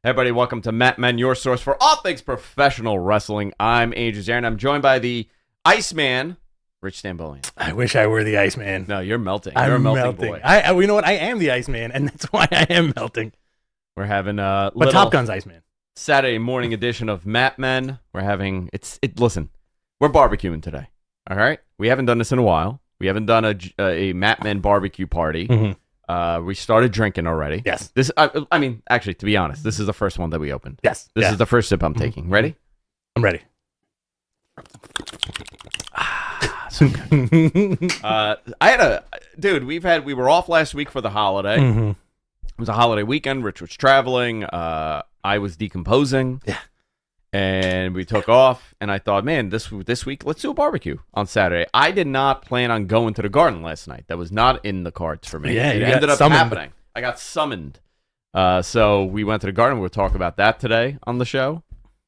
Hey, everybody, welcome to Matt Men, your source for all things professional wrestling. I'm Andrew Zarin. I'm joined by the Iceman, Rich Stambolian. I wish I were the Iceman. No, you're melting. You're a melting boy. You know what? I am the Iceman, and that's why I am melting. We're having a little Top Gun's Iceman. Saturday morning edition of Matt Men. We're having, listen, we're barbecuing today, all right? We haven't done this in a while. We haven't done a Matt Men barbecue party. Mm-hmm. We started drinking already. Yes. I mean, actually, to be honest, this is the first one that we opened. Yes. This is the first sip I'm taking. Ready? I'm ready. So good. We were off last week for the holiday. Mm-hmm. It was a holiday weekend. Rich was traveling. I was decomposing. Yeah. And we took off, and I thought, man, this week, let's do a barbecue on Saturday. I did not plan on going to the garden last night. That was not in the cards for me. Yeah, it ended up happening. I got summoned. So we went to the garden. We'll talk about that today on the show.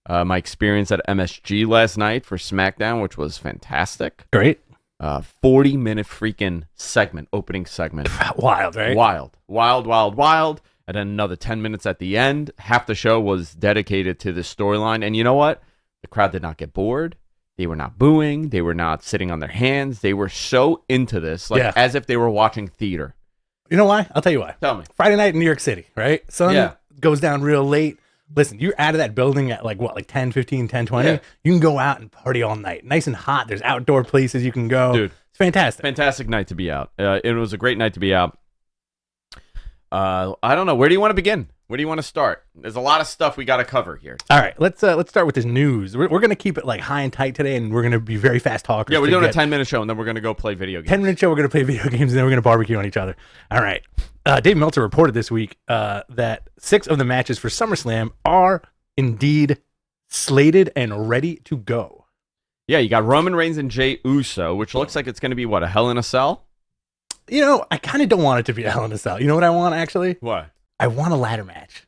My experience at MSG last night for SmackDown, which was fantastic. Great. 40-minute freaking opening segment. Wild, right? Wild. And then another 10 minutes at the end. Half the show was dedicated to the storyline. And you know what? The crowd did not get bored. They were not booing. They were not sitting on their hands. They were so into this, as if they were watching theater. You know why? I'll tell you why. Tell me. Friday night in New York City, right? Sun goes down real late. Listen, you're out of that building at like 10, 15, 10, 20. Yeah. You can go out and party all night. Nice and hot. There's outdoor places you can go. Dude. It's fantastic. Fantastic night to be out. It was a great night to be out. I don't know. Where do you want to begin? Where do you want to start? There's a lot of stuff we got to cover here. All right, let's start with this news. We're going to keep it like high and tight today, and we're going to be very fast talkers. Yeah, we're doing a 10-minute show, and then we're going to go play video games. 10-minute show, we're going to play video games, and then we're going to barbecue on each other. All right. Dave Meltzer reported this week that 6 of the matches for SummerSlam are indeed slated and ready to go. Yeah, you got Roman Reigns and Jey Uso, which looks like it's going to be, a Hell in a Cell? You know, I kind of don't want it to be a Hell in a Cell. You know what I want, actually? What? I want a ladder match.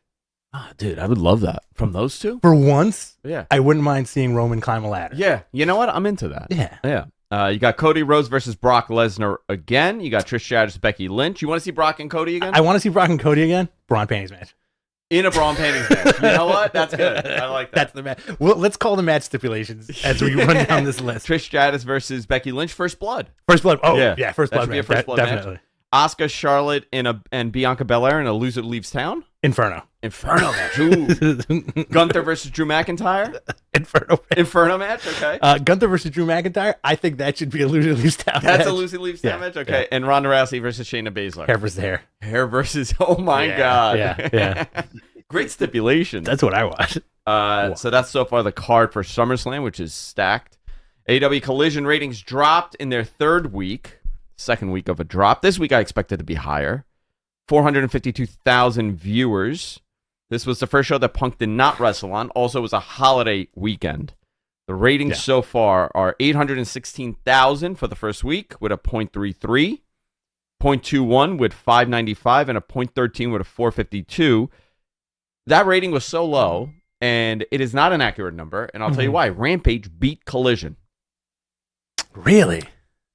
Dude, I would love that. From those two? For once, yeah, I wouldn't mind seeing Roman climb a ladder. Yeah, you know what? I'm into that. Yeah. You got Cody Rhodes versus Brock Lesnar again. You got Trish Stratus, Becky Lynch. You want to see Brock and Cody again? I want to see Brock and Cody again. Braun panties match. In a Braun panties match. You know what? That's good. I like that. That's the match. Well, let's call the match stipulations as we run down this list. Trish Stratus versus Becky Lynch. First Blood. First Blood. Oh, yeah. First Blood. That should be a First Blood definitely. Match. Asuka, Charlotte, and Bianca Belair in a Loser Leaves Town. Inferno match. Ooh. Gunther versus Drew McIntyre. Inferno match. Okay. Gunther versus Drew McIntyre. I think that should be a Loser Leaves Town. That's a Loser Leaves Town match. Okay. Yeah. And Ronda Rousey versus Shayna Baszler. Hair versus hair. Hair versus. Oh my God. Yeah. Great stipulation. That's what I watch. So that's so far the card for SummerSlam, which is stacked. AEW Collision ratings dropped in their third week. Second week of a drop. This week I expected to be higher. 452,000 viewers. This was the first show that Punk did not wrestle on. Also, it was a holiday weekend. The ratings so far are 816,000 for the first week with a .33, .21 with 595, and a .13 with a 452. That rating was so low, and it is not an accurate number, and I'll tell you why. Rampage beat Collision. Really?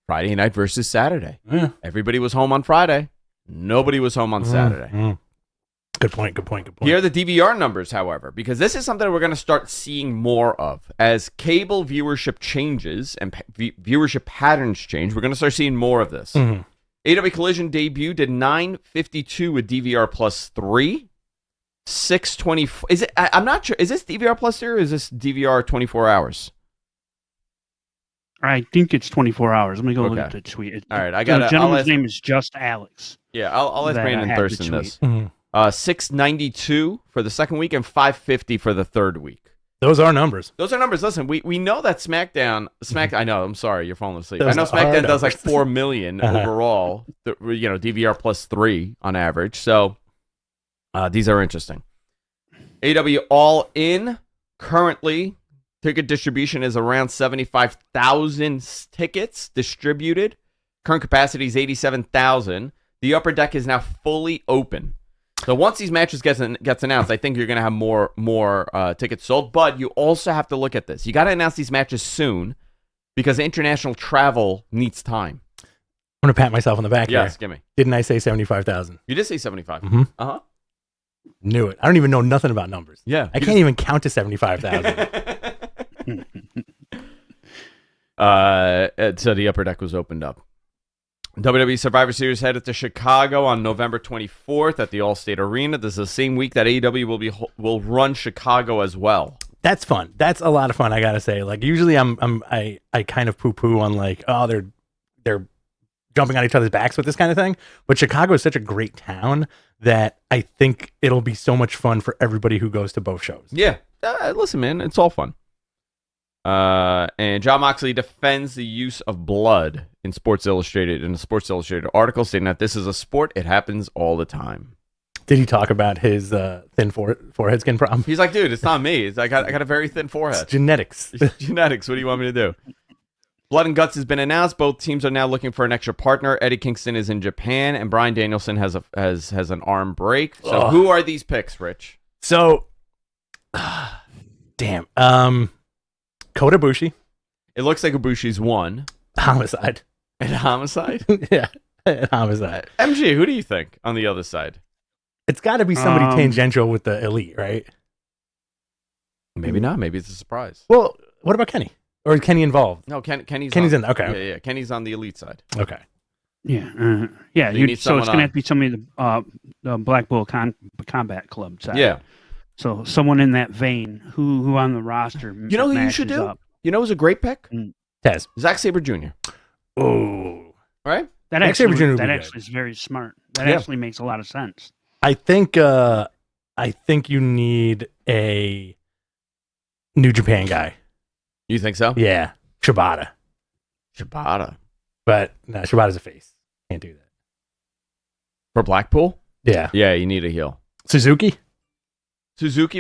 Friday night versus Saturday. Yeah. Everybody was home on Friday. Nobody was home on Saturday. Good point. Here are the DVR numbers, however, because this is something we're going to start seeing more of. As cable viewership changes and viewership patterns change, we're going to start seeing more of this. AEW Collision debut did 952 with DVR plus 3. 620. Is it? I'm not sure. Is this DVR plus 3 or is this DVR 24 hours? I think it's 24 hours. Let me go look at the tweet. All right, I got the gentleman's name is just Alex. Yeah, I'll ask Brandon Thurston this. 692 for the second week and 550 for the third week. Those are numbers. Listen, we know that SmackDown. I know. I'm sorry, you're falling asleep. I know SmackDown does like 4 million overall. DVR plus 3 on average. So these are interesting. AEW All In currently. Ticket distribution is around 75,000 tickets distributed. Current capacity is 87,000. The upper deck is now fully open. So once these matches gets announced, I think you're going to have more tickets sold. But you also have to look at this. You got to announce these matches soon because international travel needs time. I'm going to pat myself on the back here. Yes, give me. Didn't I say 75,000? You did say 75. Mm-hmm. Uh-huh. Knew it. I don't even know nothing about numbers. Yeah. I can't even count to 75,000. So the upper deck was opened up. WWE Survivor Series headed to Chicago on November 24th at the Allstate Arena. This is the same week that AEW will run Chicago as well. That's fun. That's a lot of fun. I gotta say. Like usually, I kind of poo poo on like, oh, they're jumping on each other's backs with this kind of thing. But Chicago is such a great town that I think it'll be so much fun for everybody who goes to both shows. Yeah, listen, man, it's all fun. And Jon Moxley defends the use of blood in Sports Illustrated in a Sports Illustrated article, stating that this is a sport; it happens all the time. Did he talk about his thin forehead skin problem? He's like, dude, it's not me. I got a very thin forehead. It's genetics. It's genetics. What do you want me to do? Blood and Guts has been announced. Both teams are now looking for an extra partner. Eddie Kingston is in Japan, and Bryan Danielson has an arm break. So who are these picks, Rich? So, damn. Kota Ibushi. It looks like Ibushi's won. Homicide. And Homicide? Yeah, Homicide. MG, who do you think on the other side? It's got to be somebody tangential with the Elite, right? Maybe not. Maybe it's a surprise. Well, what about Kenny? Or is Kenny involved? No, Kenny's in. Okay. Yeah. Kenny's on the Elite side. Okay. Yeah. Yeah. So you need so it's going on. to have to be somebody the Black Bull Combat Club side. Yeah. So someone in that vein who on the roster. You know who you should do? up. You know who's a great pick? Taz. Zack Sabre Jr. Oh. Right? That Zack Sabre Jr. would actually be is good. very smart. That actually makes a lot of sense. I think you need a New Japan guy. You think so? Yeah. Shibata. But no, Shibata's a face. Can't do that. For Blackpool? Yeah. Yeah, you need a heel. Suzuki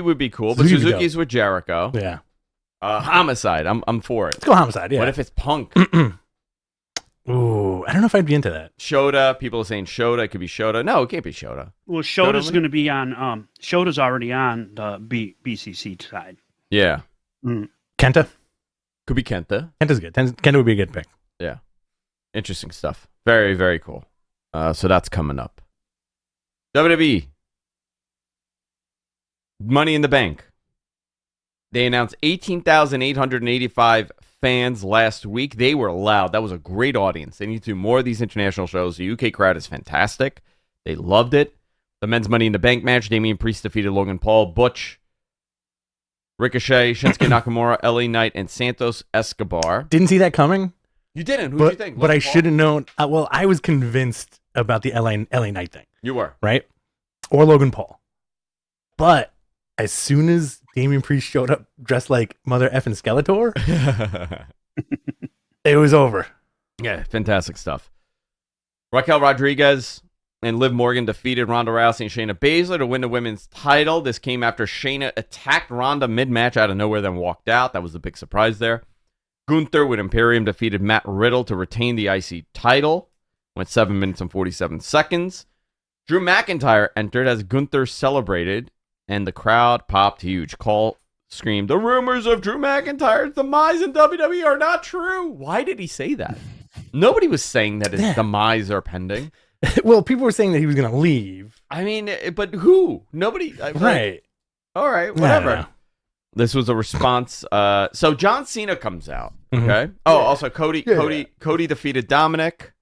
would be cool, but Suzuki would be Suzuki's with Jericho. Yeah. Homicide. I'm for it. Let's go Homicide, yeah. What if it's Punk? Ooh, I don't know if I'd be into that. Shota. People are saying Shota. It could be Shota. No, it can't be Shota. Well, Shota's going to be on. Shota's already on the BCC side. Yeah. Kenta? Could be Kenta. Kenta's good. Kenta would be a good pick. Yeah. Interesting stuff. Very, very cool. So that's coming up. WWE. Money in the Bank. They announced 18,885 fans last week. They were loud. That was a great audience. They need to do more of these international shows. The UK crowd is fantastic. They loved it. The men's Money in the Bank match, Damian Priest defeated Logan Paul, Butch, Ricochet, Shinsuke Nakamura, LA Knight, and Santos Escobar. Didn't see that coming. You didn't. Who did you think? But I should have known. Well, I was convinced about the LA Knight thing. You were. Right? Or Logan Paul. But as soon as Damian Priest showed up dressed like Mother effing Skeletor, it was over. Yeah, fantastic stuff. Raquel Rodriguez and Liv Morgan defeated Ronda Rousey and Shayna Baszler to win the women's title. This came after Shayna attacked Ronda mid-match out of nowhere, then walked out. That was the big surprise there. Gunther with Imperium defeated Matt Riddle to retain the IC title. Went 7 minutes and 47 seconds. Drew McIntyre entered as Gunther celebrated, and the crowd popped huge. Cole screamed, "The rumors of Drew McIntyre's demise in WWE are not true." Why did he say that? Nobody was saying that his demise are pending. Well, people were saying that he was going to leave. I mean, but who? Nobody. Right. All right, whatever. This was a response. So John Cena comes out. Okay. Oh, also Cody defeated Dominic.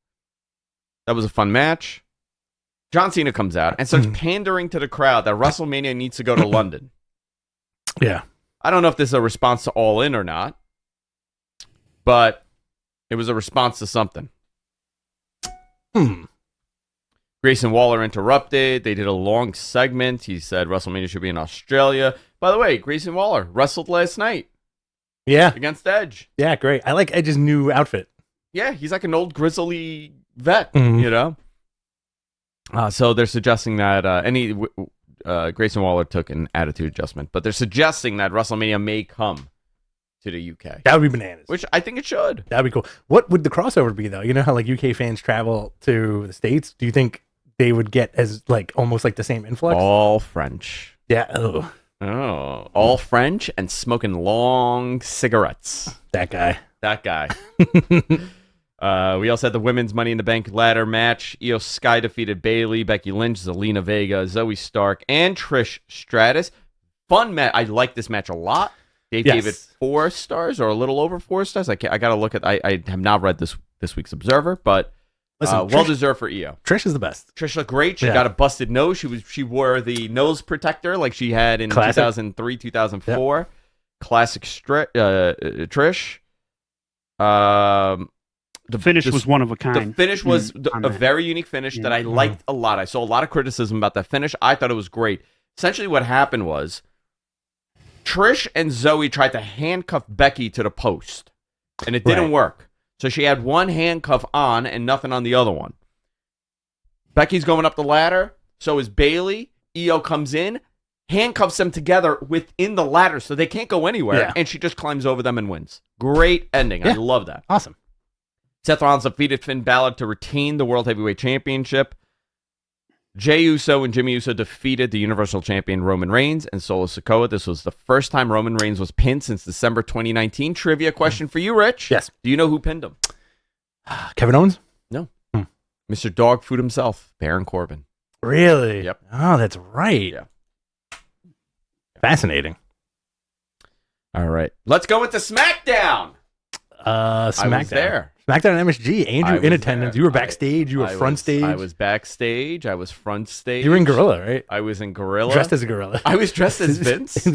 That was a fun match. John Cena comes out and starts pandering to the crowd that WrestleMania needs to go to London. Yeah. I don't know if this is a response to All In or not, but it was a response to something. Grayson Waller interrupted. They did a long segment. He said WrestleMania should be in Australia. By the way, Grayson Waller wrestled last night. Yeah. Against Edge. Yeah, great. I like Edge's new outfit. Yeah, he's like an old grizzly vet, you know? So they're suggesting that Grayson Waller took an attitude adjustment, but they're suggesting that WrestleMania may come to the UK. That would be bananas. Which I think it should. That would be cool. What would the crossover be, though? You know how like UK fans travel to the States? Do you think they would get as like almost like the same influx? All French. Yeah. Oh, all French and smoking long cigarettes. that guy. We also had the women's Money in the Bank ladder match. Io Sky defeated Bayley, Becky Lynch, Zelina Vega, Zoe Stark, and Trish Stratus. Fun match. I like this match a lot. Dave gave it 4 stars or a little over 4 stars. I got to look at. I have not read this week's Observer, but Listen, well deserved for Io. Trish is the best. Trish looked great. She got a busted nose. She wore the nose protector like she had in 2003, 2004. Yep. Classic Trish. The finish was one of a kind. The finish was a very unique finish that I liked a lot. I saw a lot of criticism about that finish. I thought it was great. Essentially what happened was Trish and Zoe tried to handcuff Becky to the post, and it didn't work. So she had one handcuff on and nothing on the other one. Becky's going up the ladder. So is Bayley. Io comes in, handcuffs them together within the ladder so they can't go anywhere, and she just climbs over them and wins. Great ending. I love that. Awesome. Seth Rollins defeated Finn Balor to retain the World Heavyweight Championship. Jey Uso and Jimmy Uso defeated the Universal Champion Roman Reigns and Solo Sikoa. This was the first time Roman Reigns was pinned since December 2019. Trivia question for you, Rich. Yes. Do you know who pinned him? Kevin Owens? No. Mr. Dog Food himself, Baron Corbin. Really? Yep. Oh, that's right. Yeah. Fascinating. All right. Let's go into SmackDown. SmackDown. I was there. SmackDown and MSG. Andrew in attendance. There. You were backstage. You were front stage. I was backstage. I was front stage. You were in Gorilla, right? I was in Gorilla. Dressed as a gorilla. I was dressed as Vince.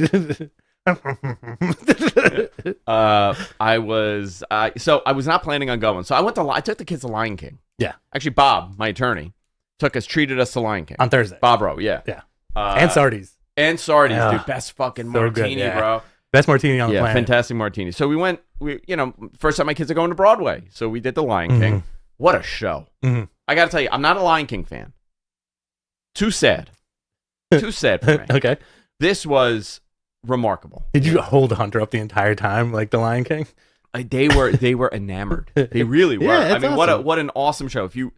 I was not planning on going. So I took the kids to Lion King. Yeah. Actually, Bob, my attorney, treated us to Lion King. On Thursday. Bob Rowe, yeah. Yeah. And Sardi's. And Sardi's, dude. Best fucking martini, good, bro. Best martini on the planet. Fantastic martini. So first time my kids are going to Broadway. So we did the Lion King. What a show. I got to tell you, I'm not a Lion King fan. Too sad. Too sad for me. Okay. This was remarkable. Did you hold Hunter up the entire time like the Lion King? They were enamored. They really were. Yeah, I mean, awesome. what an awesome show. If you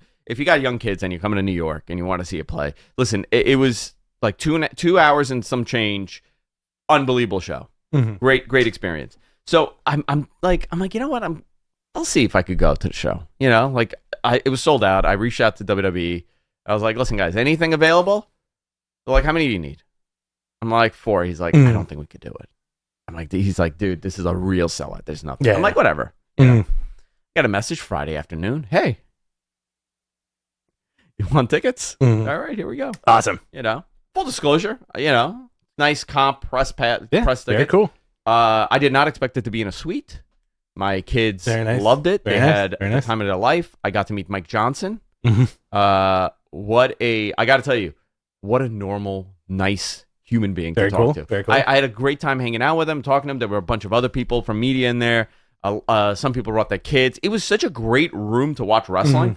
got young kids and you're coming to New York and you want to see a play, listen, it was like 2 hours and some change. Unbelievable show. Great experience. So I'm like, you know what? I'll see if I could go to the show. You know, like it was sold out. I reached out to WWE. I was like, listen, guys, anything available? They're like, how many do you need? I'm like, 4. He's like, I don't think we could do it. He's like, dude, this is a real sellout. There's nothing. Yeah, I'm like, whatever. You know? Got a message Friday afternoon. Hey, you want tickets? All right, here we go. Awesome. You know, full disclosure. You know, nice comp press press ticket. Very cool. I did not expect it to be in a suite. My kids loved it. They had the time of their life. I got to meet Mike Johnson. I got to tell you, what a normal, nice human being to talk to. Very cool. I had a great time hanging out with him, talking to him. There were a bunch of other people from media in there. Some people brought their kids. It was such a great room to watch wrestling.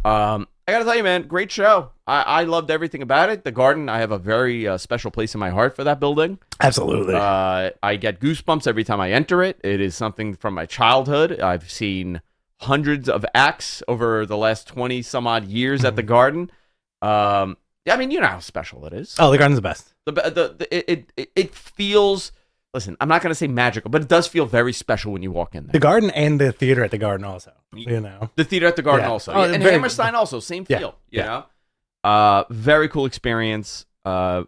I got to tell you, man, great show. I loved everything about it. The Garden, I have a very special place in my heart for that building. Absolutely. I get goosebumps every time I enter it. It is something from my childhood. I've seen hundreds of acts over the last 20 some odd years at the Garden. I mean, you know how special it is. Oh, the Garden's the best. It feels. Listen, I'm not going to say magical, but it does feel very special when you walk in there. The Garden and the theater at the Garden also. You know, the theater at the Garden also, and Hammerstein also, same feel. You know, very cool experience. And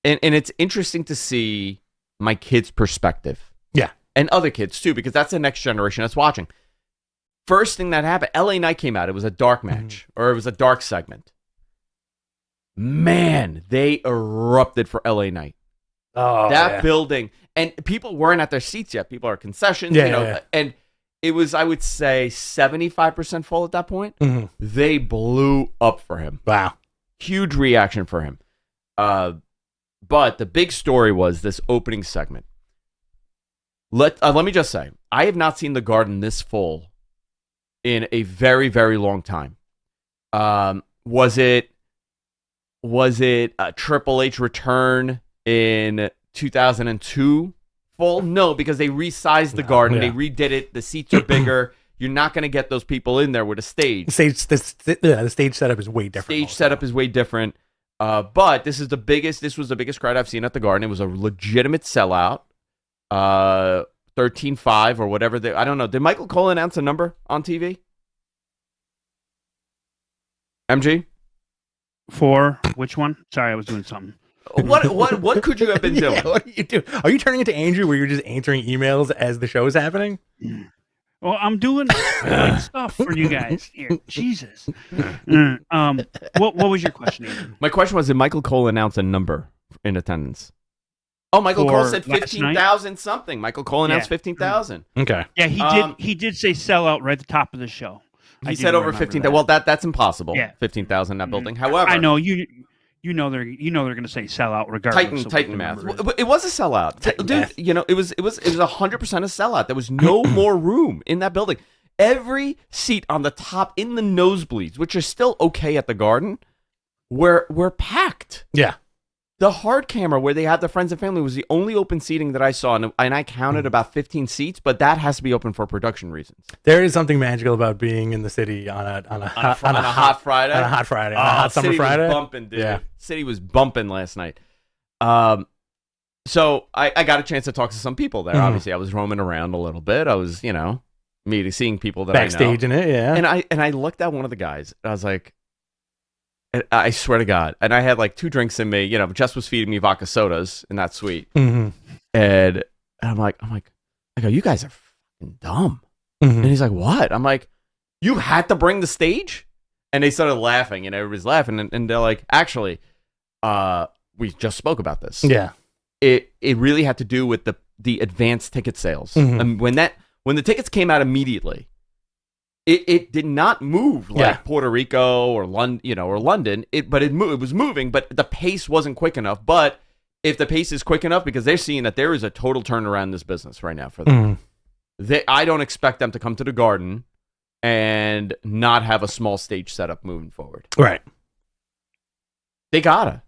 it's interesting to see my kids' perspective. Yeah, and other kids too, because that's the next generation that's watching. First thing that happened, LA Knight came out. It was a dark match, or it was a dark segment. Man, they erupted for LA Knight. Oh, that building, and people weren't at their seats yet. People are at concessions, and it was, I would say, 75% full at that point. They blew up for him. Wow. Huge reaction for him. But the big story was this opening segment. Let me just say, I have not seen the Garden this full in a very, very long time. Was it a Triple H return in 2002 full? No, because they resized the Garden. They redid it. The seats are bigger. You're not going to get those people in there with a stage. The stage setup is way different. Stage setup is way different. But this was the biggest crowd I've seen at the Garden. It was a legitimate sellout. 13.5 or whatever. I don't know. Did Michael Cole announce a number on TV? MG? For which one? Sorry, I was doing something. What could you have been doing? Yeah, what are you doing? Are you turning into Andrew where you're just answering emails as the show is happening? Well, I'm doing like stuff for you guys here. Jesus. What was your question, Andrew? My question was, did Michael Cole announce a number in attendance? Oh, Michael Cole said 15,000 something. Michael Cole announced 15,000. Okay. Yeah, he did. He did say sell out right at the top of the show. He said over 15,000. Well, that's impossible. Yeah. 15,000 in that building. However, I know you know they're going to say sell out regardless. Titan math. It was a sellout, dude. You know, it was 100% a sellout. There was no more room in that building. Every seat on the top in the nosebleeds, which are still okay at the Garden, were packed. Yeah. The hard camera where they had the friends and family was the only open seating that I saw, and I counted about 15 seats, but that has to be open for production reasons. There is something magical about being in the city on a hot Friday. On a hot Friday. On a hot summer Friday. Was bumping, dude. Yeah. City was bumping last night. So I got a chance to talk to some people there. Obviously, I was roaming around a little bit. I was, seeing people that backstage I know. in it, yeah. And I looked at one of the guys, and I was like, I swear to God. And I had like 2 drinks in me. Jess was feeding me vodka sodas in that suite. Mm-hmm. And I'm like, I go, you guys are fucking dumb. Mm-hmm. And he's like, what? I'm like, you had to bring the stage? And they started laughing, and everybody's laughing. And they're like, actually, we just spoke about this. Yeah. It really had to do with the advanced ticket sales. Mm-hmm. And when the tickets came out immediately, it did not move like Puerto Rico or London. It was moving, but the pace wasn't quick enough. But if the pace is quick enough, because they're seeing that there is a total turnaround in this business right now for them, I don't expect them to come to the Garden and not have a small stage setup moving forward. Right. They gotta.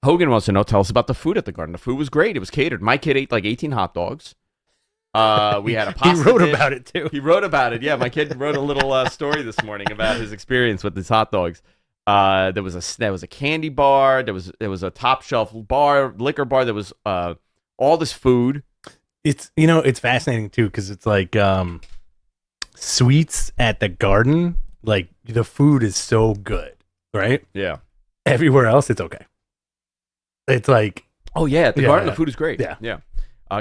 Hogan wants to know. Tell us about the food at the Garden. The food was great. It was catered. My kid ate like 18 hot dogs. We had a pasta He wrote dish. about it too. He wrote about it. Yeah, my kid wrote a little story this morning about his experience with these hot dogs. There was a candy bar. There was a top shelf bar, liquor bar. There was all this food. It's fascinating too because it's like sweets at the Garden. Like the food is so good, right? Yeah. Everywhere else, it's okay. It's like, oh yeah, at the Garden, the food is great. Yeah.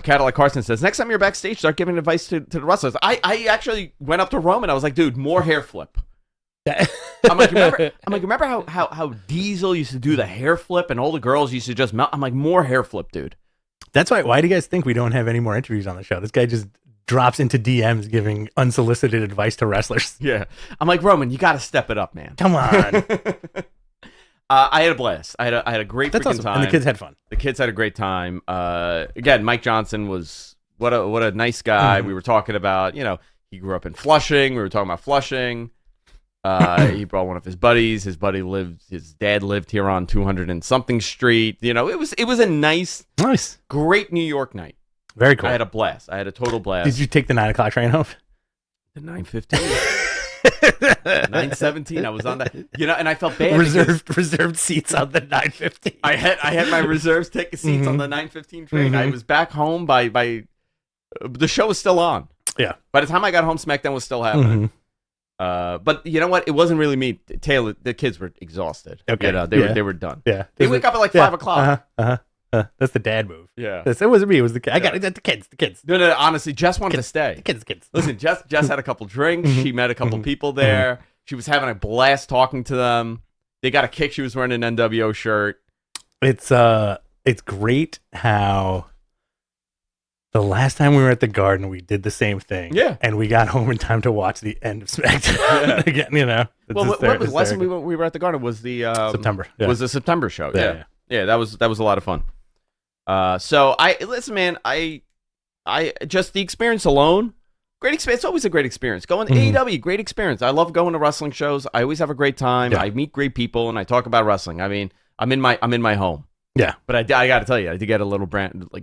Cadillac Carson says, next time you're backstage, start giving advice to the wrestlers. I actually went up to Roman. I was like, dude, more hair flip. I'm like, remember how Diesel used to do the hair flip and all the girls used to just melt? I'm like, more hair flip, dude. That's why do you guys think we don't have any more interviews on the show? This guy just drops into DMs giving unsolicited advice to wrestlers. Yeah. I'm like, Roman, you got to step it up, man. Come on. I had a blast. I had a great freaking awesome. time. And the kids had fun. The kids had a great time. Again, Mike Johnson was what a nice guy. Mm-hmm. We were talking about, he grew up in Flushing. We were talking about Flushing. He brought one of his buddies. His dad lived here on 200 and something street. It was a nice, great New York night. Very cool. I had a blast. I had a total blast. Did you take the 9:00 train home? The 9:15. 9:17. I was on that, and I felt bad. Reserved seats on the 9:15. I had my reserves ticket seats on the 9:15 train. I was back home by the show was still on. Yeah. By the time I got home, SmackDown was still happening. But you know what? It wasn't really me. Taylor, the kids were exhausted. Okay. They were done. Yeah. They wake up at like 5 o'clock. That's the dad move. Yeah. It wasn't me. It was the kids. I got it. The kids. No. Honestly, Jess wanted to stay. The kids. Listen, Jess had a couple drinks. She met a couple people there. She was having a blast talking to them. They got a kick. She was wearing an NWO shirt. It's great how the last time we were at the Garden, we did the same thing. Yeah. And we got home in time to watch the end of SmackDown again. Well, what was the last time we were at the Garden was the September. Yeah. Was the September show? Yeah. That was a lot of fun. So listen, man. I just the experience alone. Great experience. It's always a great experience. Going to AEW, great experience. I love going to wrestling shows. I always have a great time. Yeah. I meet great people and I talk about wrestling. I mean, I'm in my home. Yeah. But I got to tell you, I did get a little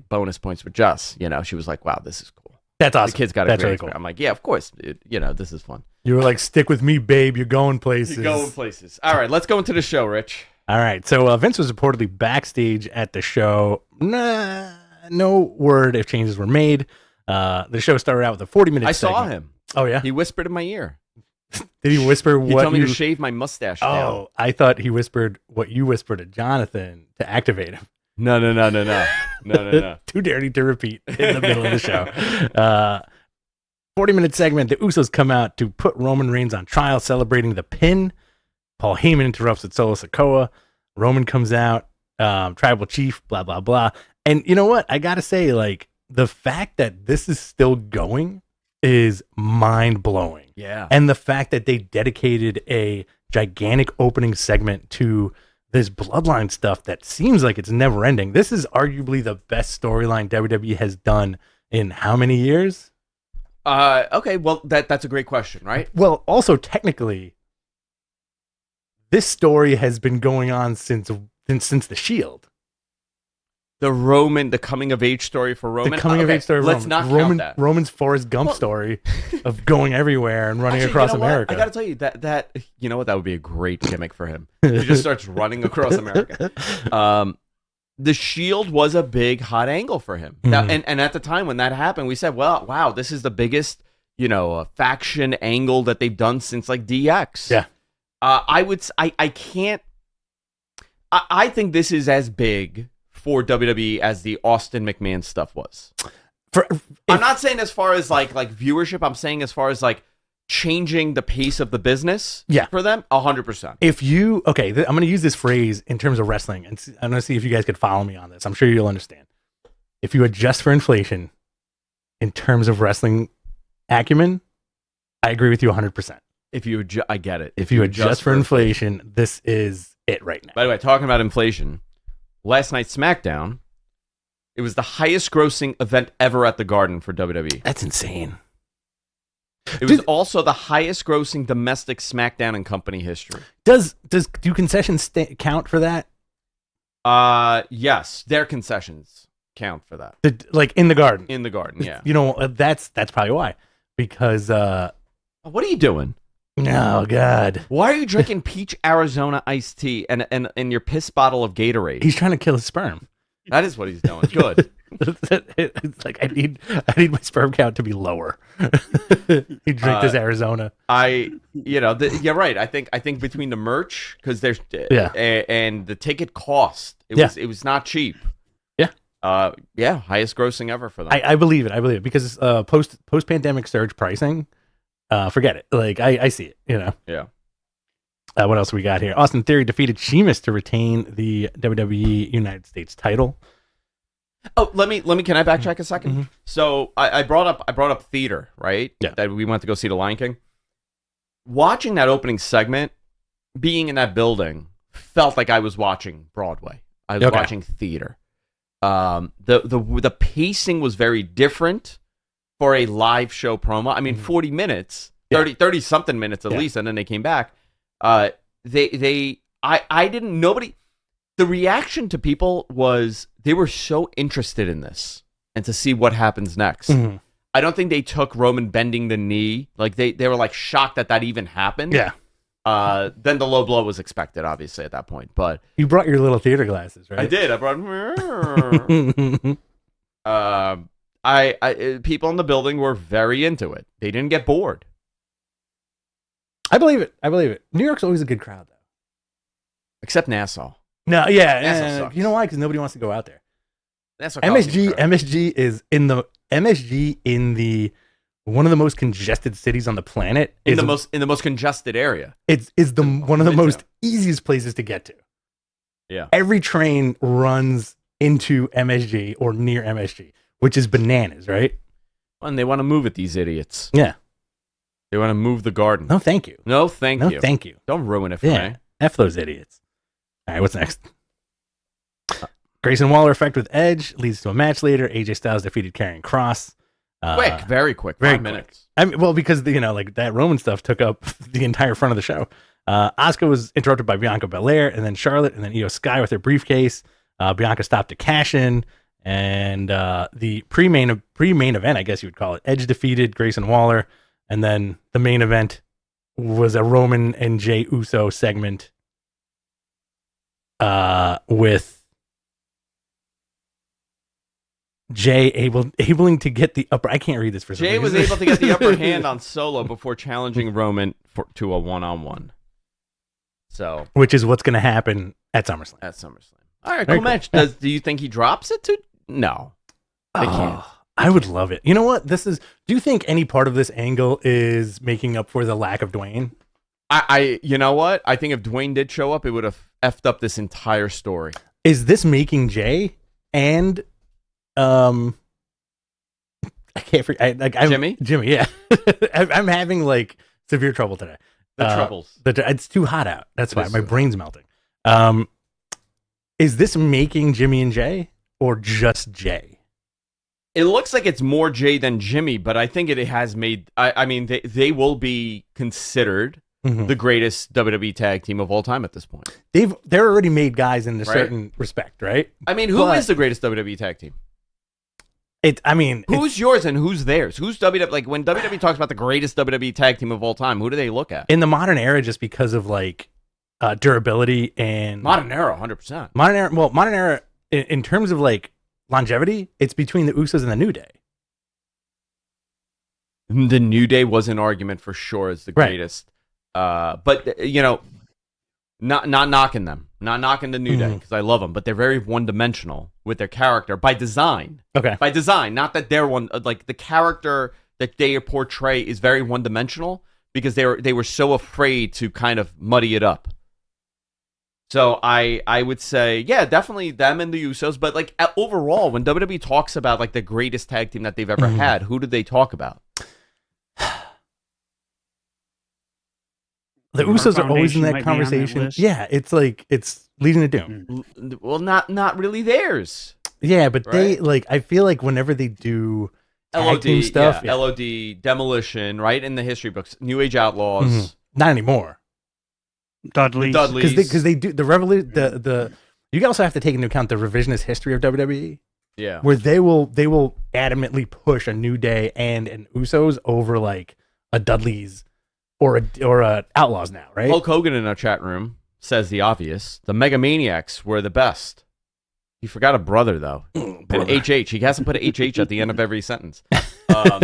bonus points with Jess. She was like, "Wow, this is cool." That's awesome. The kids got a That's great really experience. cool. I'm like, "Yeah, of course. This is fun." You were like, "Stick with me, babe. You're going places." You're going places. All right, let's go into the show, Rich. All right. So Vince was reportedly backstage at the show. No word if changes were made. The show started out with a 40-minute segment. I saw him. Oh, yeah? He whispered in my ear. Did he whisper He what told me to shave my mustache down. Oh, I thought he whispered what you whispered to Jonathan to activate him. No. Too dirty to repeat in the middle of the show. 40-minute segment. The Usos come out to put Roman Reigns on trial, celebrating the pin. Paul Heyman interrupts with Solo Sikoa. Roman comes out, tribal chief, blah, blah, blah. And you know what? I got to say, like, the fact that this is still going is mind-blowing. Yeah. And the fact that they dedicated a gigantic opening segment to this bloodline stuff that seems like it's never ending. This is arguably the best storyline WWE has done in how many years? Okay, well, that's a great question, right? Well, also technically, this story has been going on since the Shield. The coming of age story for Roman. The coming of age story. Let's not count that. Roman's Forrest Gump story of going everywhere and running across America. I got to tell you that you know what, that would be a great gimmick for him. He just starts running across America. The Shield was a big hot angle for him. Mm-hmm. And at the time when that happened, we said, well, wow, this is the biggest, faction angle that they've done since like DX. Yeah. I think this is as big for WWE as the Austin McMahon stuff was. I'm not saying as far as like viewership. I'm saying as far as like changing the pace of the business. Yeah. For them, 100%. I'm going to use this phrase in terms of wrestling, and I'm going to see if you guys could follow me on this. I'm sure you'll understand. If you adjust for inflation in terms of wrestling acumen, I agree with you 100%. I get it. If you adjust for inflation, this is it right now. By the way, talking about inflation, last night's SmackDown, it was the highest grossing event ever at the Garden for WWE. That's insane. It was also the highest grossing domestic SmackDown in company history. Do concessions count for that? Yes, their concessions count for that. Like in the Garden. In the Garden, yeah. That's probably why. Because what are you doing? Oh God! Why are you drinking peach Arizona iced tea and your piss bottle of Gatorade? He's trying to kill his sperm. That is what he's doing. Good. It's like I need my sperm count to be lower. You drink this Arizona. You're right. I think between the merch, because there's and the ticket cost, it was not cheap. Yeah. Highest grossing ever for them. I believe it because post pandemic surge pricing. Forget it. Like I see it. Yeah. What else we got here? Austin Theory defeated Sheamus to retain the WWE United States title. Oh, can I backtrack a second? Mm-hmm. So I brought up theater, right? Yeah. That we went to go see The Lion King. Watching that opening segment, being in that building, felt like I was watching Broadway. I was watching theater. The pacing was very different for a live show promo. I mean, 40 minutes, 30 something minutes at least, and then they came back. The reaction to people was they were so interested in this and to see what happens next. Mm-hmm. I don't think they took Roman bending the knee. Like they were like shocked that even happened. Yeah. Then the low blow was expected, obviously, at that point. But you brought your little theater glasses, right? I did. I brought. People in the building were very into it. They didn't get bored. I believe it. New York's always a good crowd, though. Except Nassau. No, yeah. Nassau sucks. You know why? Because nobody wants to go out there. Nassau MSG is in the one of the most congested cities on the planet. In the most congested area. It's one of the most easiest places to get to. Yeah. Every train runs into MSG or near MSG, which is bananas, right? And they want to move it, these idiots. Yeah. They want to move the Garden. No, thank you. No, thank you. Thank you. Don't ruin it for me. F those idiots. All right, what's next? Grayson Waller effect with Edge leads to a match later. AJ Styles defeated Karrion Kross. Quick, very quick. 5 minutes. I mean, well, because like that Roman stuff took up the entire front of the show. Asuka was interrupted by Bianca Belair, and then Charlotte, and then Io Sky with her briefcase. Bianca stopped to cash in, and the pre-main event, I guess you would call it. Edge defeated Grayson Waller, and then the main event was a Roman and Jey Uso segment with Jay able to get the upper. I can't read this for some Jay reason. was able to get the upper hand on Solo before challenging Roman to a one-on-one. So, which is what's going to happen at SummerSlam. All right, Very cool match. Yeah. Do you think he drops it to? No, they can't. I would love it. You know what? Do you think any part of this angle is making up for the lack of Dwayne? You know what? I think if Dwayne did show up, it would have effed up this entire story. Is this making Jay and I can't forget Jimmy? Jimmy, yeah. I'm having like severe trouble today. Troubles. It's too hot out. That's why my too brain's melting. Is this making Jimmy and Jay or just Jay? It looks like it's more Jay than Jimmy, but I think it has made. I mean, they will be considered the greatest WWE tag team of all time at this point. They're already made guys in a certain respect, right? I mean, who is the greatest WWE tag team? Who's yours and who's theirs? Who's WWE? Like when WWE talks about the greatest WWE tag team of all time, who do they look at? In the modern era, just because of like durability and modern era, 100%. Modern era in terms of like longevity, it's between the Usos and the New Day. The New Day was an argument for sure as the greatest, but you know, not knocking them, not knocking the New Day because I love them, but they're very one-dimensional with their character by design. Okay, by design, not that they're one. Like the character that they portray is very one-dimensional because they were so afraid to kind of muddy it up. So I would say, yeah, definitely them and the Usos. But like overall, when WWE talks about like the greatest tag team that they've ever had, who do they talk about? The Usos are always in that conversation. Yeah, it's like it's Legion of Doom. Well, not really theirs. Yeah, but they like. I feel like whenever they do tag team stuff, LOD, Demolition, right in the history books, New Age Outlaws, not anymore. Dudleys, because they do the revolution. The you also have to take into account the revisionist history of WWE. Yeah, where they will adamantly push a New Day and an Usos over like a Dudleys or a Outlaws now, right? Hulk Hogan in our chat room says the obvious: the Megamaniacs were the best. He forgot a brother though, and HH. He has to put a HH at the end of every sentence. Yeah,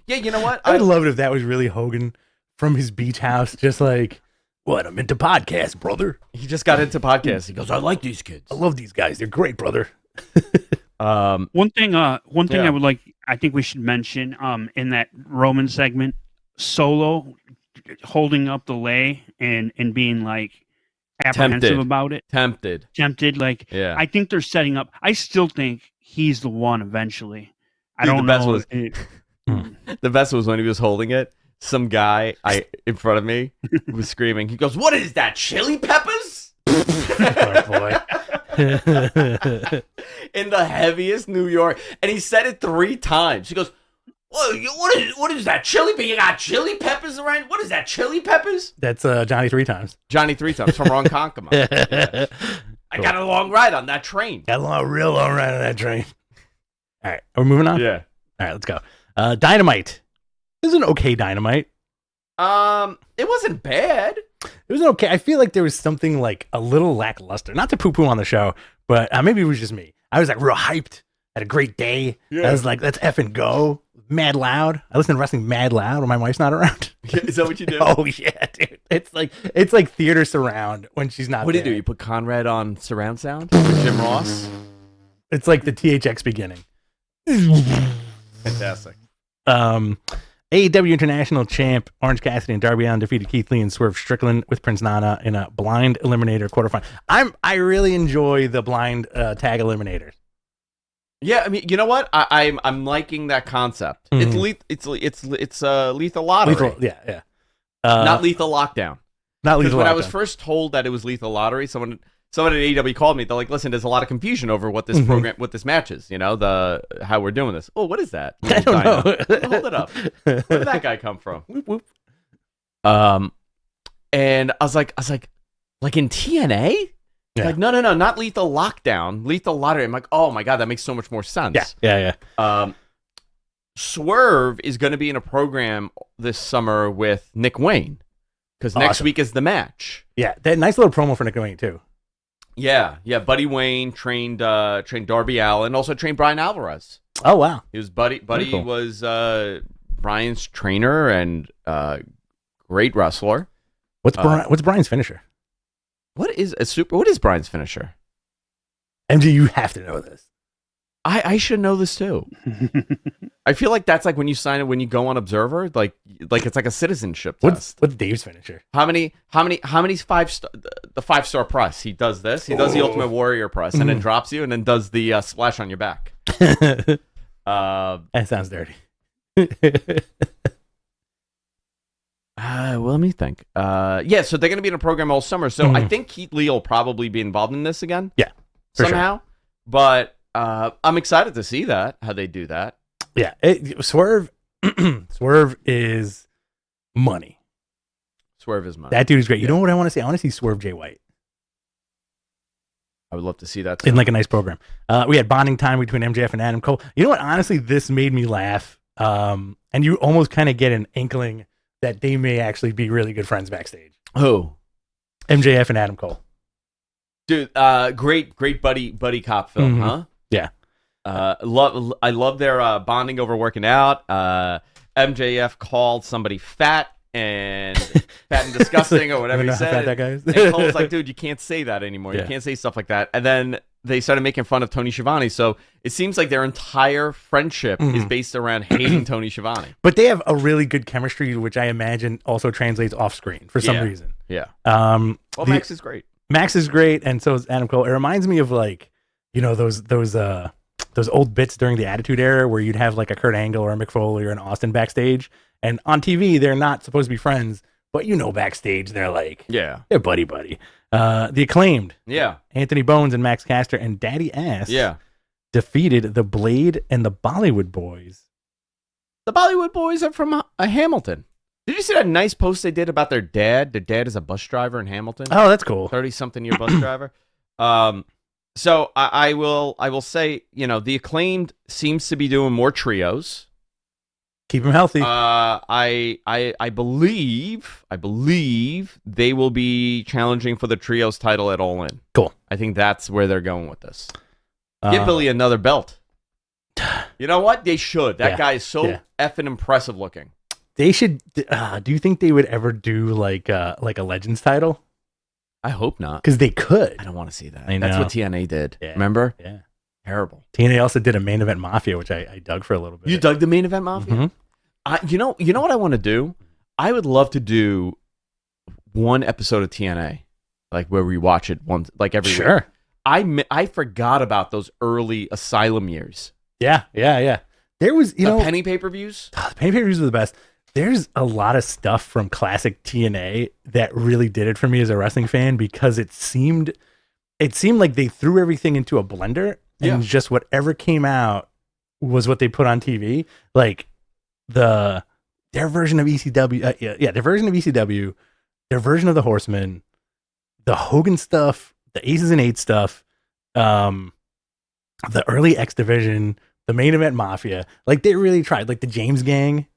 you know what? I would love it if that was really Hogan from his beach house, just like. What? I'm into podcasts, brother. He just got into podcasts. He goes, I like these kids. I love these guys. They're great, brother. One thing I would like, I think we should mention in that Roman segment, Solo holding up the lay and being like apprehensive about it. Tempted. Like, yeah. I think they're setting up. I still think he's the one eventually. I don't know. The best was when he was holding it. Some guy in front of me was screaming. He goes, "What is that? Chili peppers?" Oh boy! In the heaviest New York, and he said it 3 times. He goes, "What is that? Chili? You got chili peppers around? What is that? Chili peppers?" That's Johnny 3 times. Johnny 3 times from Ronkonkoma. Yeah. I got a long ride on that train. Got a real long ride on that train. All right, are we moving on? Yeah. All right, let's go. Dynamite. It was an okay Dynamite. It wasn't bad. It was okay. I feel like there was something like a little lackluster. Not to poo-poo on the show, but maybe it was just me. I was like real hyped. Had a great day. Yeah. I was like, let's effing go. Mad loud. I listen to wrestling mad loud when my wife's not around. Is that what you do? Oh yeah, dude. It's like theater surround when she's not. What do you do? You put Conrad on surround sound for Jim Ross? It's like the THX beginning. Fantastic. AEW International Champ Orange Cassidy and Darby Allin defeated Keith Lee and Swerve Strickland with Prince Nana in a blind eliminator quarterfinal. I really enjoy the blind tag eliminators. Yeah, I mean, you know what? I'm liking that concept. Mm-hmm. It's lethal lottery. Yeah. Not lethal lockdown. Not lethal. When I was first told that it was lethal lottery, someone at AEW called me. They're like, "Listen, there's a lot of confusion over what this program, what this match is. You know, how we're doing this. Oh, what is that? I don't know. Hold it up. Where did that guy come from? Whoop, whoop. And I was like in TNA. Yeah. Like, no, not lethal lockdown, lethal lottery. I'm like, oh my god, that makes so much more sense. Yeah. Swerve is going to be in a program this summer with Nick Wayne because next week is the match. Yeah, that nice little promo for Nick Wayne too. Yeah. Buddy Wayne trained Darby Allin, also trained Brian Alvarez. Oh wow. He was Buddy cool. was Brian's trainer and great wrestler. What's Brian's finisher? What is Brian's finisher? MG, you have to know this. I should know this too. I feel like that's like when you sign it when you go on Observer, like it's like a citizenship test. What's Dave's finisher? How many 5-star the 5-star press? He does this. He does the Ultimate Warrior press and then drops you and then does the splash on your back. That sounds dirty. Well, let me think. Yeah, so they're going to be in a program all summer. So I think Keith Lee will probably be involved in this again. Yeah, somehow. Sure. But I'm excited to see how they do that. Yeah, Swerve is money. Swerve is money. That dude is great. You know what I want to see? I want to see Swerve Jay White. I would love to see that too. In like a nice program. We had bonding time between MJF and Adam Cole. You know what? Honestly, this made me laugh. And you almost kind of get an inkling that they may actually be really good friends backstage. Who? MJF and Adam Cole. Dude, great buddy cop film, huh? Yeah. I love their bonding over working out. MJF called somebody fat and disgusting or whatever he said. Fat that guy is. And Cole's like, dude, you can't say that anymore. Yeah. You can't say stuff like that. And then they started making fun of Tony Schiavone. So it seems like their entire friendship is based around hating Tony Schiavone. But they have a really good chemistry, which I imagine also translates off screen for some reason. Yeah. Max is great. Max is great, and so is Adam Cole. It reminds me of like, those old bits during the Attitude Era where you'd have like a Kurt Angle or a Mick Foley or an Austin backstage, and on TV they're not supposed to be friends, but backstage they're like, they're buddy. The Acclaimed, Anthony Bones and Max Caster and Daddy Ass, defeated the Blade and the Bollywood Boys. The Bollywood Boys are from Hamilton. Did you see that nice post they did about their dad? Their dad is a bus driver in Hamilton. Oh, that's cool. 30-something-year bus driver. So I will say, the Acclaimed seems to be doing more trios. Keep them healthy. I believe they will be challenging for the trios title at All In. Cool. I think that's where they're going with this. Give Billy another belt. You know what? They should. That guy is so effing impressive looking. They should. Do you think they would ever do like a Legends title? I hope not. Because they could. I don't want to see that. I know. That's what TNA did. Yeah. Remember? Yeah. Terrible. TNA also did a Main Event Mafia, which I dug for a little bit. You dug the Main Event Mafia? Mm-hmm. You know what I want to do? I would love to do one episode of TNA, like where we watch it once, like every week. I forgot about those early Asylum years. Yeah. There was, the penny pay-per-views. The penny pay-per-views were the best. There's a lot of stuff from classic TNA that really did it for me as a wrestling fan because it seemed like they threw everything into a blender and just whatever came out was what they put on TV. Like their version of ECW, their version of ECW, their version of the Horsemen, the Hogan stuff, the Aces and Eights stuff, the early X Division, the Main Event Mafia. Like they really tried. Like the James Gang.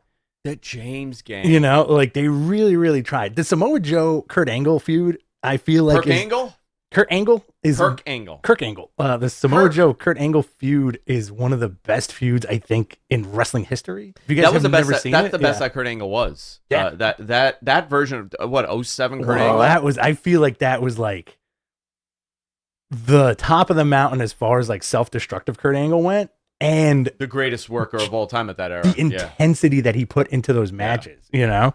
The James Gang. Like they really, really tried. The Samoa Joe Kurt Angle feud, I feel like Kurt Angle? Kirk Angle. The Samoa Joe Kurt Angle feud is one of the best feuds I think in wrestling history. If you guys have never seen it, that's the best that Kurt Angle was. Yeah. That version of what 07 Kurt Angle. I feel like that was like the top of the mountain as far as like self-destructive Kurt Angle went. And the greatest worker of all time at that era. The intensity that he put into those matches, Yeah.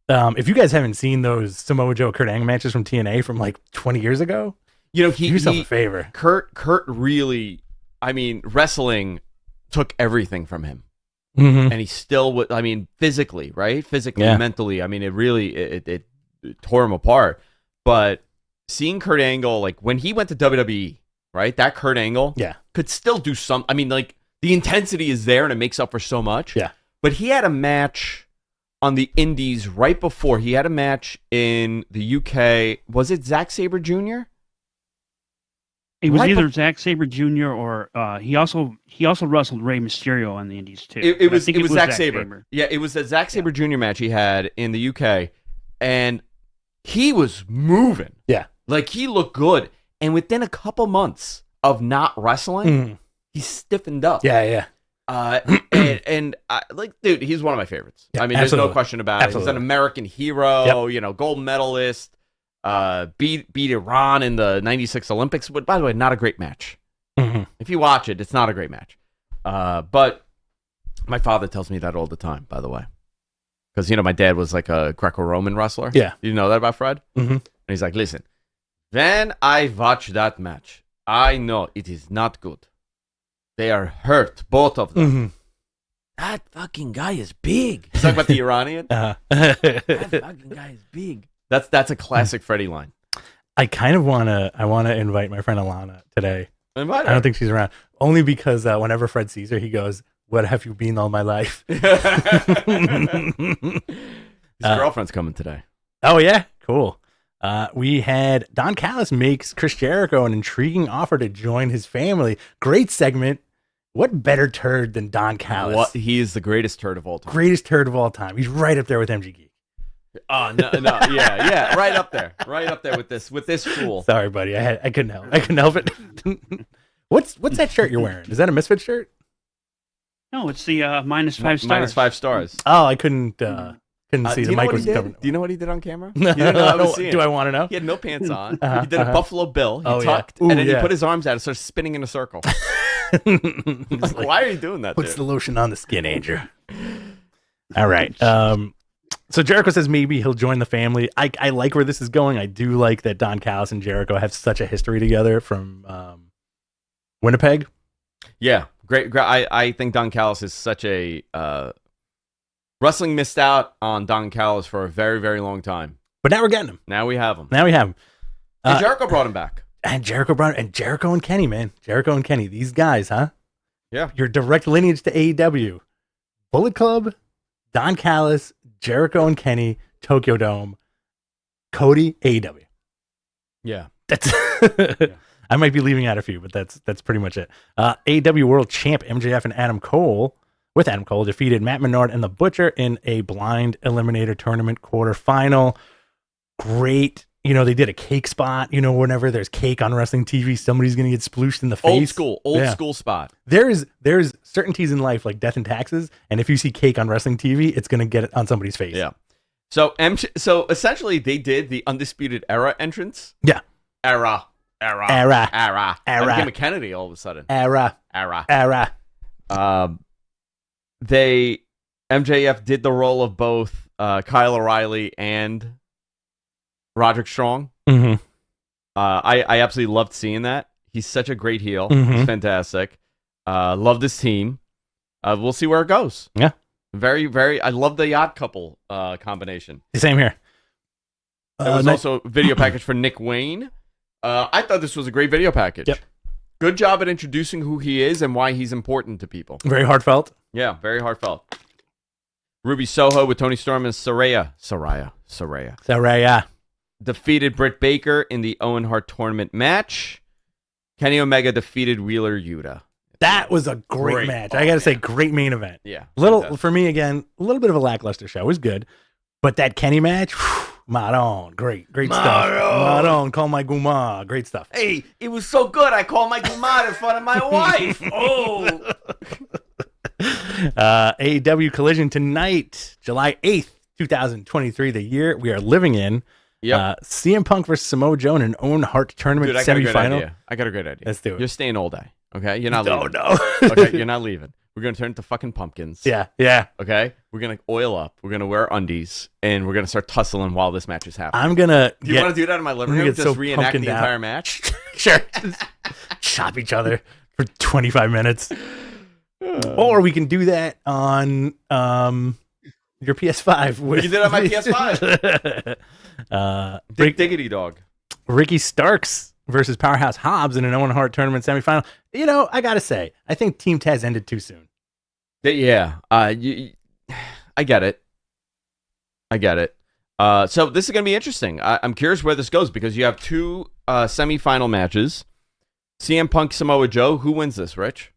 If you guys haven't seen those Samoa Joe Kurt Angle matches from TNA from like 20 years ago, do yourself a favor. Kurt really, wrestling took everything from him. Mm-hmm. And he still would, physically, right? Physically, mentally, it really, it tore him apart. But seeing Kurt Angle, like when he went to WWE, right? That Kurt Angle could still do some, the intensity is there and it makes up for so much. Yeah. But he had a match on the Indies right before. He had a match in the UK. Was it Zack Sabre Jr.? It was either Zack Sabre Jr. or he also wrestled Rey Mysterio on the Indies too. It was Zack Sabre. Yeah, it was the Zack Sabre Jr. match he had in the UK. And he was moving. Yeah. Like he looked good. And within a couple months of not wrestling, he stiffened up. Yeah. And like, dude, he's one of my favorites. Yeah, I mean, there's no question about it. He's an American hero, gold medalist, beat Iran in the 96 Olympics. But by the way, not a great match. If you watch it, it's not a great match. But my father tells me that all the time, by the way. Because, my dad was like a Greco-Roman wrestler. Yeah. You know that about Fred? And he's like, listen, when I watch that match, I know it is not good. They are hurt, both of them. That fucking guy is big. He's talking about the Iranian. That fucking guy is big. That's a classic Freddie line. I kind of want to invite my friend Alana today. Invite her. I don't think she's around. Only because whenever Fred sees her, he goes, "What have you been all my life?" His girlfriend's coming today. Oh, yeah? Cool. We had Don Callis makes Chris Jericho an intriguing offer to join his family. Great segment. What better turd than Don Callis? He is the greatest turd of all time. Greatest turd of all time. He's right up there with MG Geek. Oh, no, yeah. Right up there with this fool. Sorry, buddy. I couldn't help it. What's that shirt you're wearing? Is that a Misfit shirt? No, it's the -5 stars. -5 stars. Oh, I couldn't see the mic was covered. Do you know what he did on camera? Do I want to know? He had no pants on. He did a Buffalo Bill. He tucked, Ooh, and then he put his arms out and started spinning in a circle. Like, why are you doing that? Puts the lotion on the skin, Andrew. All right. So Jericho says maybe he'll join the family. I like where this is going. I do like that Don Callis and Jericho have such a history together from Winnipeg. Yeah, great. I think Don Callis is such a wrestling missed out on Don Callis for a very, very long time. But now we're getting him. Now we have him. And Jericho brought him back. And Jericho and Kenny, man. Jericho and Kenny, these guys, huh? Yeah. Your direct lineage to AEW. Bullet Club, Don Callis, Jericho and Kenny, Tokyo Dome, Cody, AEW. Yeah. That's I might be leaving out a few, but that's pretty much it. AEW World Champ MJF and Adam Cole defeated Matt Menard and The Butcher in a blind eliminator tournament quarterfinal. Great. They did a cake spot. Whenever there's cake on wrestling TV, somebody's going to get splooshed in the face. Old school spot. There's certainties in life like death and taxes, and if you see cake on wrestling TV, it's going to get it on somebody's face. Yeah. So essentially, they did the Undisputed Era entrance. Yeah. Era. Became a Kennedy all of a sudden. Era. MJF did the role of both Kyle O'Reilly and Roderick Strong. I absolutely loved seeing that. He's such a great heel. He's fantastic. Love this team. We'll see where it goes. Yeah. Very, very. I love the Yacht Couple combination. Same here. There was also a video package for Nick Wayne. I thought this was a great video package. Yep. Good job at introducing who he is and why he's important to people. Very heartfelt. Yeah, very heartfelt. Ruby Soho with Tony Storm and Saraya defeated Britt Baker in the Owen Hart tournament match. Kenny Omega defeated Wheeler Yuta. That was a great match. I got to say, great main event. Yeah. For me, again, a little bit of a lackluster show. It was good. But that Kenny match, Maron, great stuff. Maron, call my Guma, great stuff. Hey, it was so good. I called my Guma in front of my wife. Oh. AEW Collision tonight, July 8th, 2023, the year we are living in. Yep. CM Punk versus Samoa Joe in an Owen Hart tournament semifinal. I got a great idea. Let's do it. You're staying all day. Okay? You're not leaving. No. Okay, you're not leaving. We're going to turn into fucking pumpkins. Yeah. Okay? We're going to oil up. We're going to wear undies. And we're going to start tussling while this match is happening. Do you want to do that in my living room? Just reenact the entire match? Sure. Chop each other for 25 minutes. Or we can do that on your PS5. You did it on my PS5. Diggity dog. Ricky Starks versus Powerhouse Hobbs in an Owen Hart tournament semifinal. I gotta say, I think Team Taz ended too soon. Yeah, I get it. So this is gonna be interesting. I'm curious where this goes because you have two semifinal matches. CM Punk, Samoa Joe. Who wins this, Rich?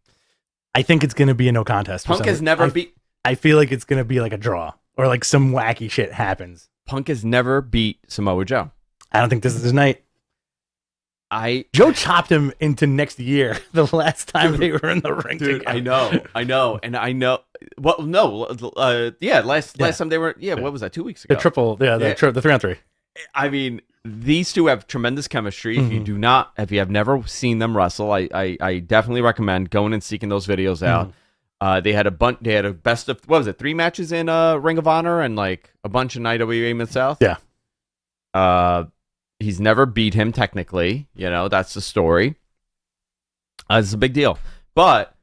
I think it's gonna be a no contest. Punk has never beat. I feel like it's gonna be like a draw or like some wacky shit happens. Punk has never beat Samoa Joe. I don't think this is his night. Joe chopped him into next year the last time they were in the ring together. I know. And I know. Well, no. Last time they were, what was that, 2 weeks ago? The triple, the 3-on-3. I mean, these two have tremendous chemistry. Mm-hmm. If you have never seen them wrestle, I definitely recommend going and seeking those videos out. They had a best of, 3 matches in Ring of Honor and like a bunch in IWA Mid-South. Yeah. He's never beat him technically. That's the story. It's a big deal. But,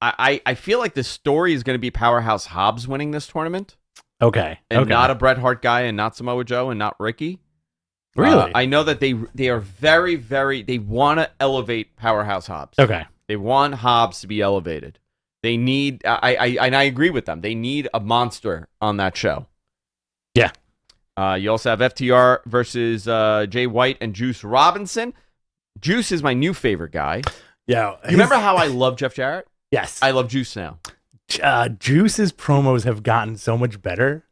I feel like the story is going to be Powerhouse Hobbs winning this tournament. Okay. And not a Bret Hart guy and not Samoa Joe and not Ricky. Really? I know that they are very, very, they want to elevate Powerhouse Hobbs. Okay. They want Hobbs to be elevated. They need, I agree with them. They need a monster on that show. Yeah. You also have FTR versus Jay White and Juice Robinson. Juice is my new favorite guy. Yeah. You remember how I love Jeff Jarrett? Yes. I love Juice now. Juice's promos have gotten so much better.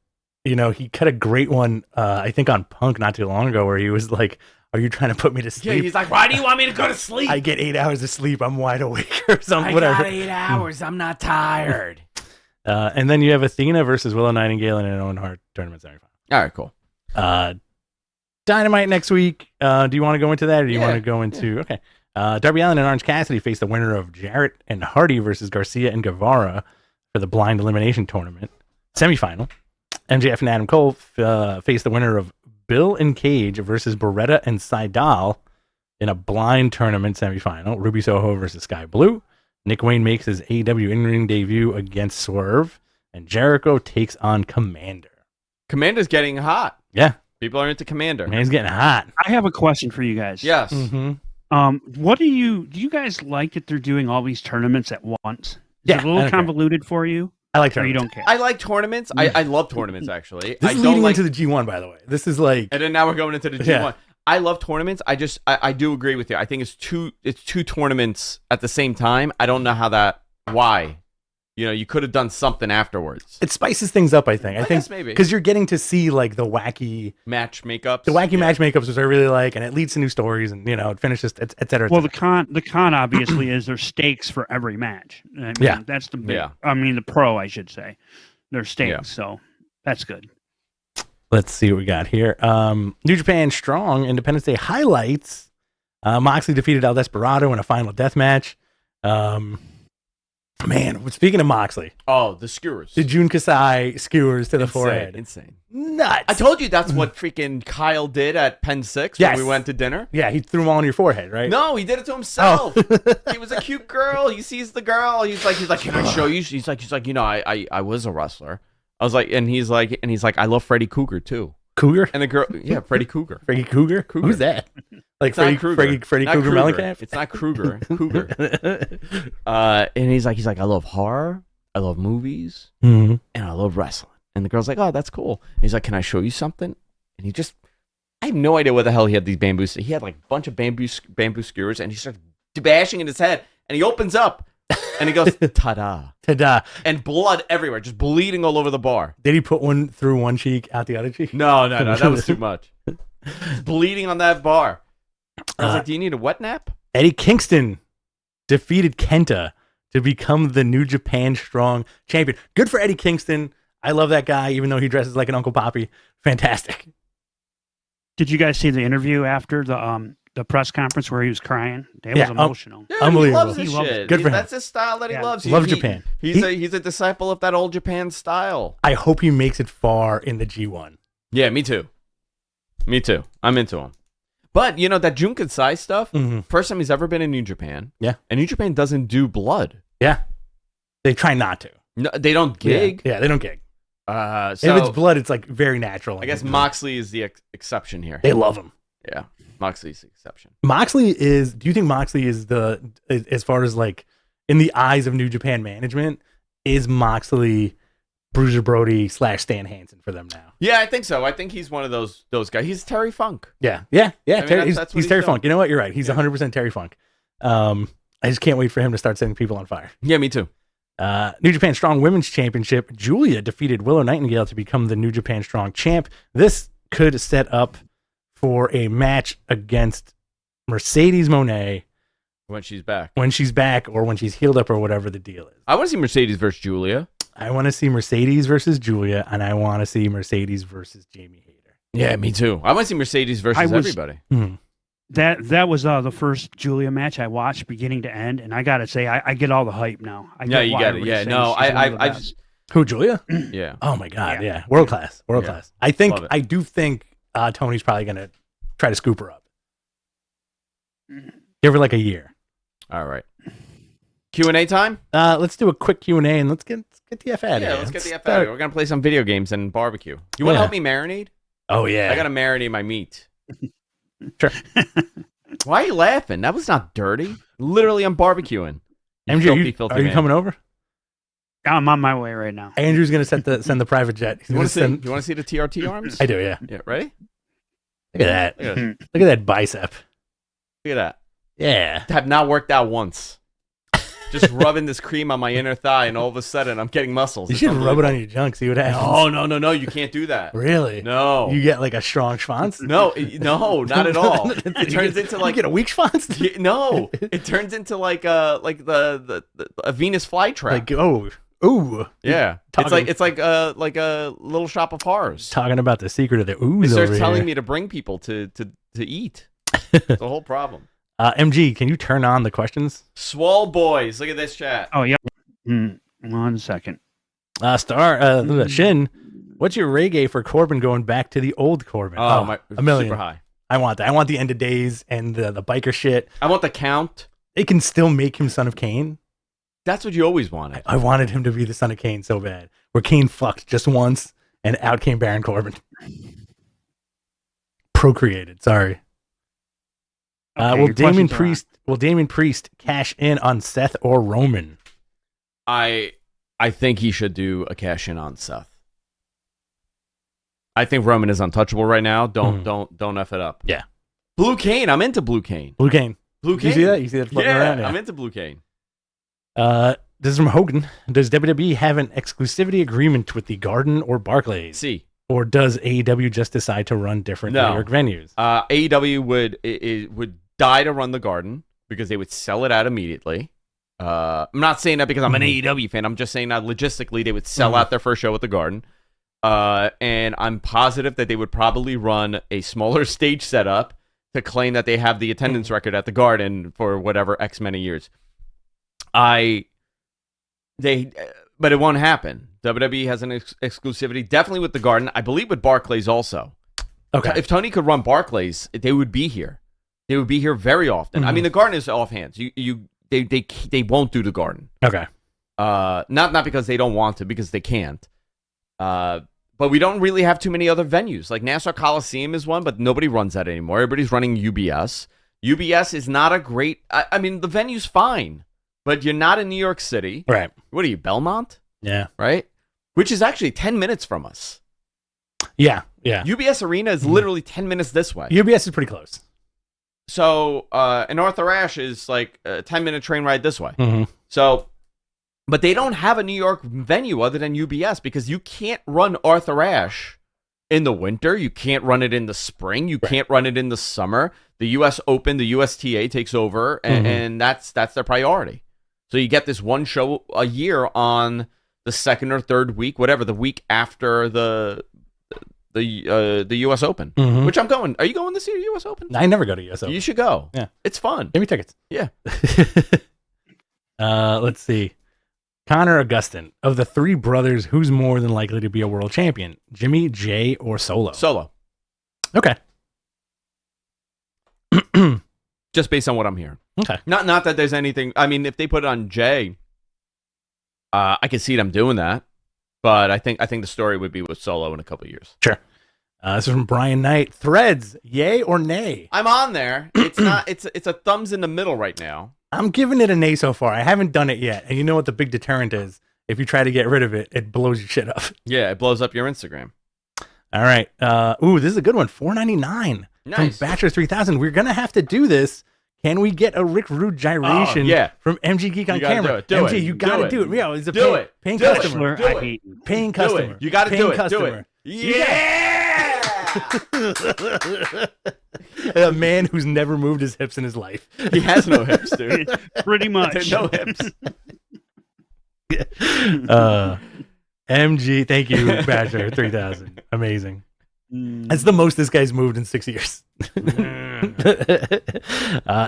He cut a great one, I think on Punk not too long ago, where he was like, "Are you trying to put me to sleep?" Yeah, he's like, "Why do you want me to go to sleep? I get 8 hours of sleep. I'm wide awake," or something. I got 8 hours. I'm not tired. And then you have Athena versus Willow Nightingale in an Owen Hart tournament semifinal. All right, cool. Dynamite next week. Do you want to go into that, or do you want to go into? Okay. Darby Allin and Orange Cassidy face the winner of Jarrett and Hardy versus Garcia and Guevara for the blind elimination tournament semifinal. MJF and Adam Cole face the winner of Bill and Cage versus Beretta and Seidel in a blind tournament semifinal. Ruby Soho versus Sky Blue. Nick Wayne makes his AEW in-ring debut against Swerve, and Jericho takes on Commander. Commander's getting hot. Yeah. People are into Commander. Man, he's getting hot. I have a question for you guys. Yes. What do you guys like that they're doing all these tournaments at once? Is it a little convoluted for you? I like Or tournaments. you don't care? I like tournaments. I love tournaments, actually. This I is don't leading like into the G1, by the way. This is like... And then now we're going into the G1. Yeah. I love tournaments. I do agree with you. I think it's two tournaments at the same time. I don't know why. You could have done something afterwards. It spices things up, I think. I think guess maybe. Because you're getting to see like the wacky match makeups. match makeups, which I really like, and it leads to new stories, and it finishes, et cetera. Well, the con obviously is there's stakes for every match. I mean, that's the big, I mean, the pro, I should say. There's stakes, so that's good. Let's see what we got here. New Japan Strong Independence Day highlights. Moxley defeated El Desperado in a final death match. Man, speaking of Moxley. Oh, the skewers. The Jun Kasai skewers to the forehead. Insane. Nuts. I told you that's what freaking Kyle did at Pen 6 when we went to dinner. Yeah, he threw them all on your forehead, right? No, he did it to himself. He was a cute girl. He sees the girl. He's like, can I show you? He's like, I was a wrestler. I was like, and he's like, I love Freddy Cougar too. Cougar? And the girl, Freddy Cougar. Freddy Cougar? Who's that? Like Freddy Cougar Mellencamp? It's not Kruger. Cougar. And he's like, I love horror, I love movies, and I love wrestling. And the girl's like, oh, that's cool. And he's like, can I show you something? And I have no idea what the hell he had these bamboos. He had like a bunch of bamboo skewers, and he starts bashing in his head, and he opens up, and he goes, ta-da. Ta-da. And blood everywhere, just bleeding all over the bar. Did he put one through one cheek, out the other cheek? No, that was too much. Bleeding on that bar. I was like, do you need a wet nap? Eddie Kingston defeated Kenta to become the New Japan Strong champion. Good for Eddie Kingston. I love that guy, even though he dresses like an Uncle Poppy. Fantastic. Did you guys see the interview after the press conference where he was crying? It was emotional. Dude, unbelievable. He loves this shit. Good for him. That's his style that he loves. Loves Japan. He's a disciple of that old Japan style. I hope he makes it far in the G1. Yeah, me too. I'm into him. But, that Jun Kasai stuff, first time he's ever been in New Japan. Yeah. And New Japan doesn't do blood. Yeah. They try not to. No, they don't gig. Yeah, they don't gig. So if it's blood, it's like very natural. I guess Moxley is the exception here. They love him. Yeah. Moxley's the exception. Do you think Moxley is as far as like in the eyes of New Japan management, is Moxley Bruiser Brody / Stan Hansen for them now? Yeah, I think so. I think he's one of those guys. He's Terry Funk. Yeah. I mean, He's Terry Funk. You know what? You're right. He's 100% Terry Funk. I just can't wait for him to start setting people on fire. Yeah, me too. New Japan Strong Women's Championship. Julia defeated Willow Nightingale to become the New Japan Strong champ. This could set up for a match against Mercedes Moné when she's back. Or when she's healed up or whatever the deal is. I want to see Mercedes versus Julia. I want to see Mercedes versus Julia, and I want to see Mercedes versus Jamie Hayter. Yeah, me too. I want to see Mercedes versus everybody. That was the first Julia match I watched beginning to end, and I gotta say I get all the hype now. You get it. Yeah, no, I just who Julia? Yeah. Oh my god, yeah, world class. I do think Tony's probably gonna try to scoop her up. Give her like a year. All right. Q&A time? Let's do a quick Q&A and let's get the F out of here. Yeah, let's get the F out of here. We're gonna play some video games and barbecue. You want to help me marinate? Oh yeah. I gotta marinate my meat. Sure. Why are you laughing? That was not dirty. Literally, I'm barbecuing. MJ, are you coming over? I'm on my way right now. Andrew's gonna send the private jet. You want to see the TRT arms? I do. Yeah. Yeah. Ready? Look at that. Look at that bicep. Look at that. Yeah. Have not worked out once. Just rubbing this cream on my inner thigh, and all of a sudden, I'm getting muscles. You should rub it on your junk. See what happens. No. You can't do that. Really? No. You get like a strong schwanz? No, not at all. It turns into like you get a weak schwanz. No, it turns into like a Venus flytrap. Like ooh. Yeah. It's like a little shop of horrors. Talking about the secret of the ooze. It starts telling me to bring people to eat. It's the whole problem. MG, can you turn on the questions? Swole boys, look at this chat. Oh, yeah. 1 second. Shin, what's your reggae for Corbin going back to the old Corbin? A million. Super high. I want that. I want the end of days and the biker shit. I want the count. They can still make him Son of Kane. That's what you always wanted. I wanted him to be the Son of Kane so bad. Where Kane fucked just once and out came Baron Corbin. Procreated, sorry. Okay, will Damian Priest cash in on Seth or Roman? I think he should do a cash in on Seth. I think Roman is untouchable right now. Don't F it up. Yeah. Blue Cane. I'm into Blue Cane. Blue Cane. You see that? You see that floating around? Yeah. I'm into Blue Cane. This is from Hogan. Does WWE have an exclusivity agreement with the Garden or Barclays? See. Or does AEW just decide to run different New York venues? AEW would die to run the Garden because they would sell it out immediately. I'm not saying that because I'm an AEW fan. I'm just saying that logistically they would sell out their first show at the Garden. And I'm positive that they would probably run a smaller stage setup to claim that they have the attendance record at the Garden for whatever X many years. But it won't happen. WWE has an exclusivity, definitely with the Garden. I believe with Barclays also. Okay. If Tony could run Barclays, they would be here. They would be here very often. I mean, the Garden is off hands. They won't do the Garden. Okay. Not because they don't want to, because they can't. But we don't really have too many other venues. Like Nassau Coliseum is one, but nobody runs that anymore. Everybody's running UBS. UBS is not a great. I mean, the venue's fine, but you're not in New York City. Right. What are you, Belmont? Yeah. Right? Which is actually 10 minutes from us. Yeah. UBS Arena is literally 10 minutes this way. UBS is pretty close. So, and Arthur Ashe is like a 10-minute train ride this way. Mm-hmm. So, but they don't have a New York venue other than UBS because you can't run Arthur Ashe in the winter. You can't run it in the spring. You can't run it in the summer. The U.S. Open, the USTA takes over, and that's their priority. So you get this one show a year on the second or third week, whatever, the week after the U.S. Open, which I'm going. Are you going this year, U.S. Open? I never go to U.S. Open. You should go. Yeah. It's fun. Give me tickets. Yeah. Let's see. Connor Augustin. Of the three brothers, who's more than likely to be a world champion? Jimmy, Jay, or Solo? Solo. Okay. Just based on what I'm hearing. Okay. Not that there's anything. I mean, if they put it on Jay, I could see them doing that. But I think the story would be with Solo in a couple of years. Sure. This is from Brian Knight. Threads, yay or nay? I'm on there. It's not. It's a thumbs in the middle right now. I'm giving it a nay so far. I haven't done it yet. And you know what the big deterrent is? If you try to get rid of it, it blows your shit up. Yeah, it blows up your Instagram. All right. This is a good one. $4.99 Nice. From Bachelor 3000. We're gonna have to do this. Can we get a Rick Rude gyration from MG Geek on camera? MG, you gotta do it. Yeah, he's a paying customer. I hate you. Paying customer. You gotta do it. Customer. Do it. Yeah! A man who's never moved his hips in his life. He has no hips, dude. Pretty much. No hips. MG, thank you, Badger 3000. Amazing. That's the most this guy's moved in 6 years.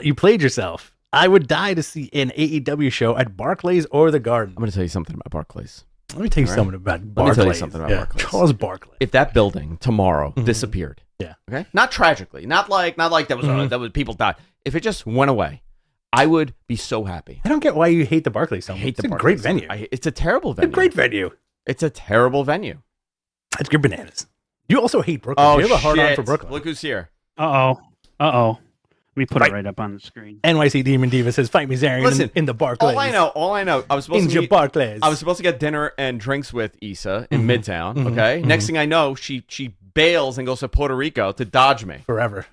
You played yourself. I would die to see an AEW show at Barclays or the Garden. I'm going to tell you something about Barclays. Let me tell you something about Barclays. Let me tell you something about Barclays. Charles Barkley. If that building tomorrow disappeared, okay, not tragically, not like that was people died. If it just went away, I would be so happy. I don't get why you hate the Barclays so much. It's a great venue. It's a terrible venue. It's a great venue. It's a terrible venue. It's good bananas. You also hate Brooklyn. Oh, you have a hard on for Brooklyn. Look who's here. Uh oh. Let me put it right up on the screen. NYC Demon Diva says, "Fight me, Zarian, in the Barclays." All I know. I was supposed to get dinner and drinks with Issa in Midtown. Okay. Next thing I know, she bails and goes to Puerto Rico to dodge me forever.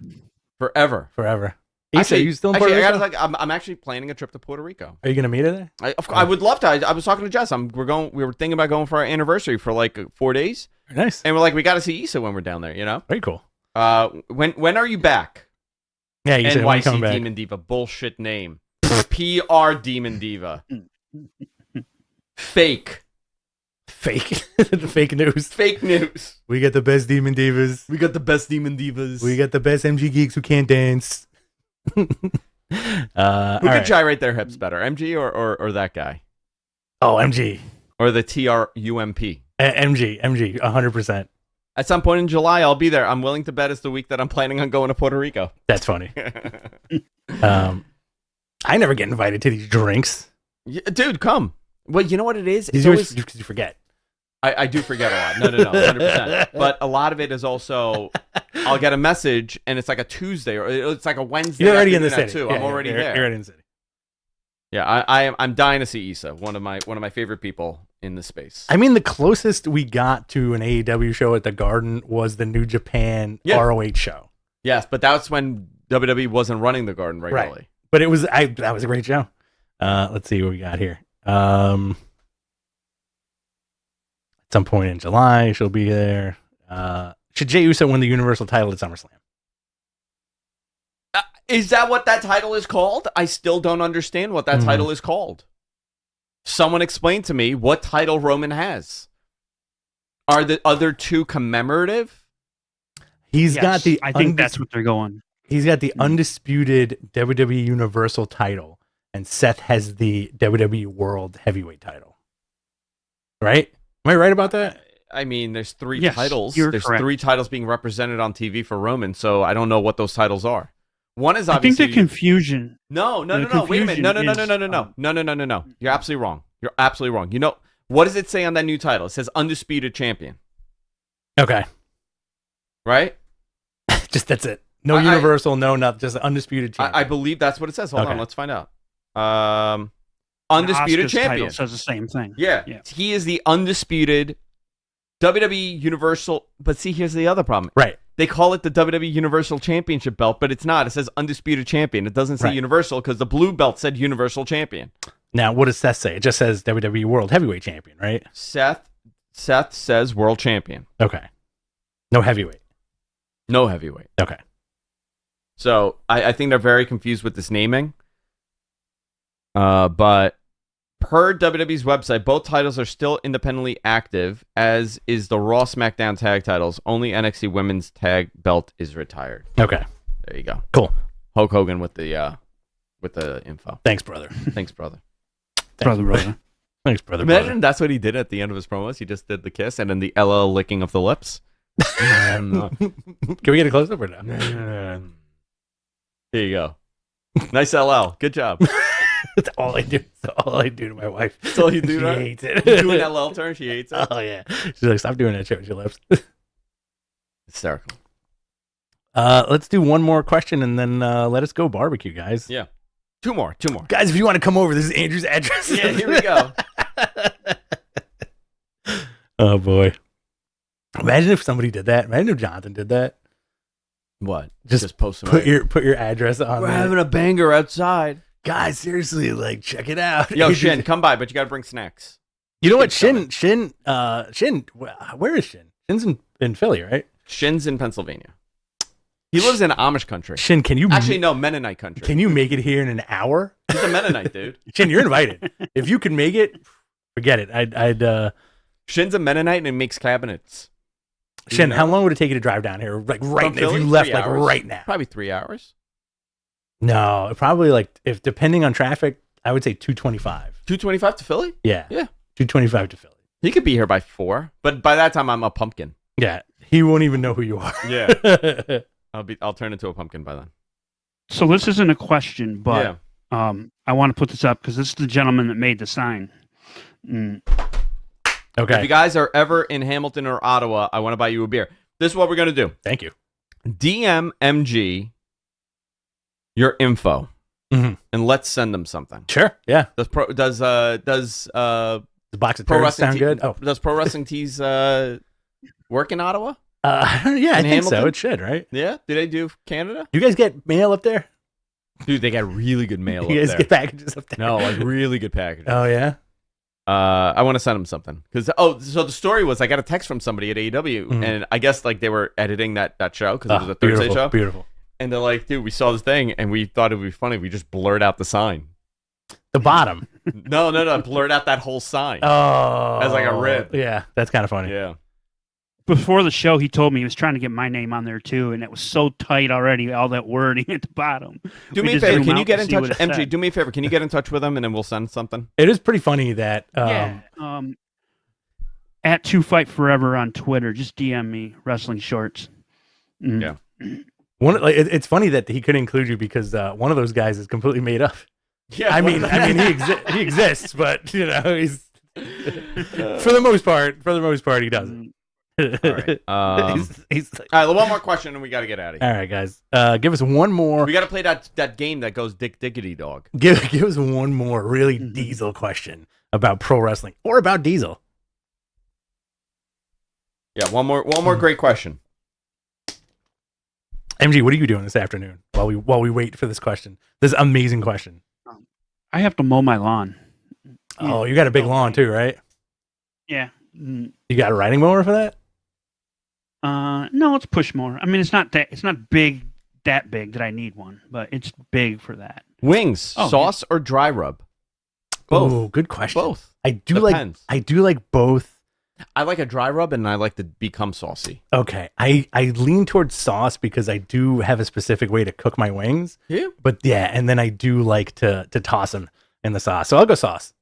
Issa, are you still in Puerto Rico? I'm actually planning a trip to Puerto Rico. Are you gonna meet her there? I would love to. I was talking to Jess. We were thinking about going for our anniversary for like 4 days. Nice. And we're like, we got to see Issa when we're down there. You know. Very cool. When are you back? Yeah, you said when you come back. Demon Diva, bullshit name. PR Demon Diva. Fake news. Fake news. We got the best Demon Divas. We got the best MG geeks who can't dance. Who could gyrate their hips better, MG or that guy? Oh, MG. Or the TRUMP? MG, 100%. At some point in July, I'll be there. I'm willing to bet it's the week that I'm planning on going to Puerto Rico. That's funny. I never get invited to these drinks. Yeah, dude, come. Well, you know what it is? It's always because you forget. I do forget a lot. No, 100%. But a lot of it is also, I'll get a message, and it's like a Tuesday, or it's like a Wednesday. You're already in the city. Too. I'm already there. You're already in the city. Yeah, I'm dying to see Issa, one of my favorite people in the space. I mean, the closest we got to an AEW show at the Garden was the New Japan ROH show. Yes, but that's when WWE wasn't running the Garden regularly. Right. But it was that was a great show. Let's see what we got here. At some point in July, she'll be there. Should Jey Uso win the Universal title at SummerSlam? Is that what that title is called? I still don't understand what that title is called. Someone explain to me what title Roman has. Are the other two commemorative? I think that's what they're going. He's got the undisputed WWE Universal title, and Seth has the WWE World Heavyweight title. Right? Am I right about that? I mean, there's three titles. There's correct. 3 titles being represented on TV for Roman, so I don't know what those titles are. One is obviously. I think the confusion. No. Wait a minute. No. You're absolutely wrong. You know, what does it say on that new title? It says Undisputed Champion. Okay. Right? Just that's it. No Universal, not just Undisputed Champion. I believe that's what it says. Hold on, let's find out. Undisputed Champion. Title says the same thing. Yeah. He is the undisputed WWE Universal. But see, here's the other problem. Right. They call it the WWE Universal Championship belt, but it's not. It says Undisputed Champion. It doesn't say Universal because the blue belt said Universal Champion. Now, what does Seth say? It just says WWE World Heavyweight Champion, right? Seth says World Champion. Okay. No heavyweight. No heavyweight. Okay. So I think they're very confused with this naming. But per WWE's website, both titles are still independently active, as is the Raw SmackDown tag titles. Only NXT Women's Tag Belt is retired. Okay. There you go. Cool. Hulk Hogan with the info. Thanks, brother. Thanks, brother. Brother. Thanks, brother. Imagine that's what he did at the end of his promos. He just did the kiss and then the LL licking of the lips. Can we get a close up or no? Here you go. Nice LL. Good job. That's all I do. That's all I do to my wife. That's all you do to her? She hates it. You do an LL turn? She hates it? Oh, yeah. She's like, stop doing that shit with your lips. Hysterical. Let's do one more question and then let us go barbecue, guys. Yeah. Two more. Guys, if you want to come over, this is Andrew's address. Yeah, here we go. Oh, boy. Imagine if somebody did that. Imagine if Jonathan did that. What? Just post put your address on. We're having a banger outside. Guys, seriously, like, check it out. Yo, Shin, come by, but you got to bring snacks. You know what? Shin, where is Shin? Shin's in Philly, right? Shin's in Pennsylvania. He lives in Amish country. Shin, can you actually no Mennonite country? Can you make it here in an hour? He's a Mennonite, dude. Shin, you're invited. If you can make it, forget it. I'd Shin's a Mennonite and makes cabinets. Shin, how long would it take you to drive down here? Like right now, if you left like right now? Probably 3 hours. No, probably like if depending on traffic, I would say 225. 225 to Philly? Yeah. Yeah. 225 to Philly. He could be here by 4, but by that time I'm a pumpkin. Yeah. He won't even know who you are. Yeah. I'll turn into a pumpkin by then. So this isn't a question, but I want to put this up because this is the gentleman that made the sign. Okay. If you guys are ever in Hamilton or Ottawa, I want to buy you a beer. This is what we're going to do. Thank you. DM MG your info, and let's send them something. Sure. Yeah. Does the box of Pro turds Wrestling sound good? Oh, does Pro Wrestling Tees work in Ottawa? Yeah, I think so. It should, right? Yeah. Do they do Canada? You guys get mail up there? Dude, they got really good mail up there. You guys get packages up there? No, like really good packages. Oh, yeah? I want to send them something. So the story was I got a text from somebody at AEW, and I guess like they were editing that show because it was a Thursday show. Beautiful. And they're like, dude, we saw this thing, and we thought it would be funny. We just blurred out the sign. The bottom. No. Blurred out that whole sign. Oh. As like a rib. Yeah, that's kind of funny. Yeah. Before the show, he told me he was trying to get my name on there too, and it was so tight already, all that wording at the bottom. Do me a favor, can you get in touch? MG, do me a favor, can you get in touch with him, and then we'll send something? It is pretty funny that... at 2Fight Forever on Twitter, just DM me, Wrestling Shorts. Yeah. It's funny that he couldn't include you because one of those guys is completely made up. Yeah, I mean, he exists, but you know, he's for the most part, he doesn't. All right. All right, one more question, and we got to get out of here. All right, guys, give us one more. We got to play that game that goes Dick Diggity Dog. Give us one more really Diesel question about pro wrestling or about Diesel. Yeah, one more great question. MG, what are you doing this afternoon while we wait for this question? This amazing question. I have to mow my lawn. Oh, you got a big lawn too, right? Yeah. You got a riding mower for that? No, it's push mower. I mean, it's not that big that I need one, but it's big for that. Wings, sauce or dry rub? Both. Oh, good question. Both. I do like both. I like a dry rub, and I like to become saucy. Okay. I lean towards sauce because I do have a specific way to cook my wings. Yeah. But yeah, and then I do like to toss them in the sauce. So I'll go sauce.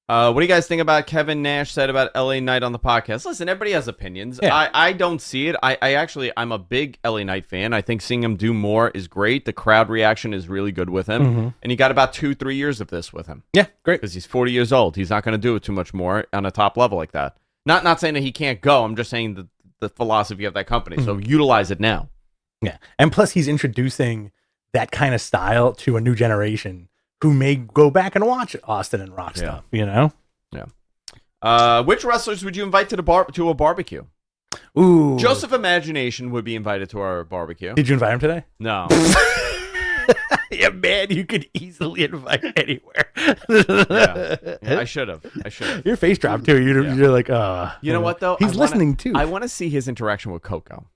What do you guys think about Kevin Nash said about LA Knight on the podcast? Listen, everybody has opinions. Yeah. I don't see it. I'm a big LA Knight fan. I think seeing him do more is great. The crowd reaction is really good with him. Mm-hmm. And he got about 2-3 years of this with him. Yeah, great. Because he's 40 years old. He's not going to do it too much more on a top level like that. Not saying that he can't go. I'm just saying the philosophy of that company. Mm-hmm. So utilize it now. Yeah. And plus he's introducing that kind of style to a new generation who may go back and watch Austin and Rock stuff, you know? Yeah. Which wrestlers would you invite to a barbecue? Ooh. Joseph Imagination would be invited to our barbecue. Did you invite him today? No. Yeah, man, you could easily invite anywhere. Yeah, I should have. Your face dropped too. You're like, You know what though? He's listening too. I want to see his interaction with Coco.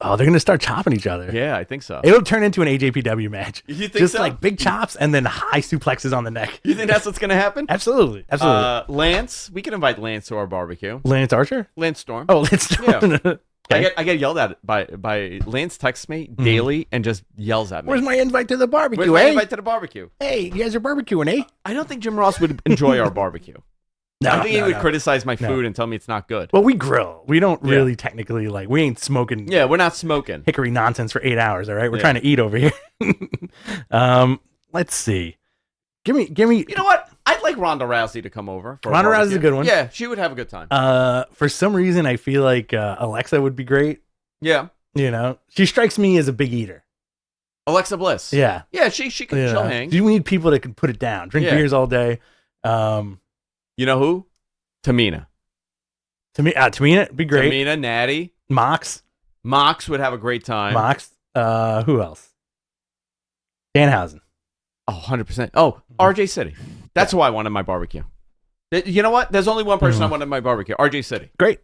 Oh, they're gonna start chopping each other. Yeah, I think so. It'll turn into an AJPW match. You think just so? like big chops and then high suplexes on the neck. You think that's what's gonna happen? Absolutely. Lance, we can invite Lance to our barbecue. Lance Archer? Lance Storm. Oh, Lance Storm. Yeah. Okay. I get yelled at by Lance. Texts me daily and just yells at me. Where's my invite to the barbecue? Where's my invite to the barbecue? Hey, you guys are barbecuing, eh? I don't think Jim Ross would enjoy our barbecue. No, I think he would criticize my food and tell me it's not good. Well, we grill. We don't really technically we ain't smoking. Yeah, we're not smoking hickory nonsense for 8 hours. All right, we're trying to eat over here. Let's see. Give me. You know what? I'd like Ronda Rousey to come over. Ronda Rousey's a good one. Yeah, she would have a good time. For some reason, I feel like Alexa would be great. Yeah. You know, she strikes me as a big eater. Alexa Bliss. Yeah. Yeah, she can she'll hang. You need people that can put it down. Drink beers all day. You know who? Tamina. Tamina would be great. Tamina, Natty. Mox would have a great time. Mox. Who else? Danhausen. Oh, 100%. Oh, RJ City. That's who I want in my barbecue. You know what? There's only one person I want in my barbecue. RJ City. Great.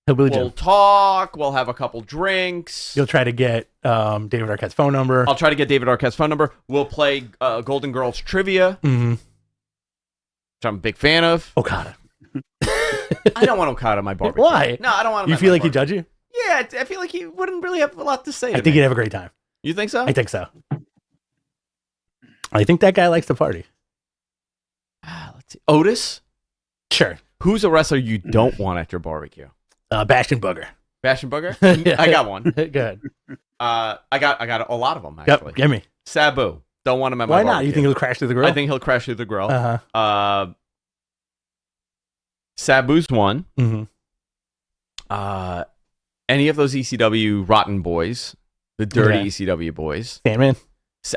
Hillbilly We'll Jim. talk. We'll have a couple drinks. You'll try to get David Arquette's phone number. I'll try to get David Arquette's phone number. We'll play Golden Girls trivia, which I'm a big fan of. Okada. I don't want Okada on my barbecue. Why? No, I don't want him. You feel like he'd judge you? Yeah, I feel like he wouldn't really have a lot to say. I think he'd have a great time. You think so? I think so. I think that guy likes to party. Let's see. Otis? Sure. Who's a wrestler you don't want at your barbecue? Bastion Booger. Bastion Booger? Yeah. I got one. Good. I got a lot of them, actually. Yep, give me. Sabu. Don't want him at my Why barbecue. not? You think he'll crash through the grill? I think he'll crash through the grill. Uh-huh. Sabu's one. Mm-hmm. Any of those ECW rotten boys, the dirty Okay. ECW boys. Sandman.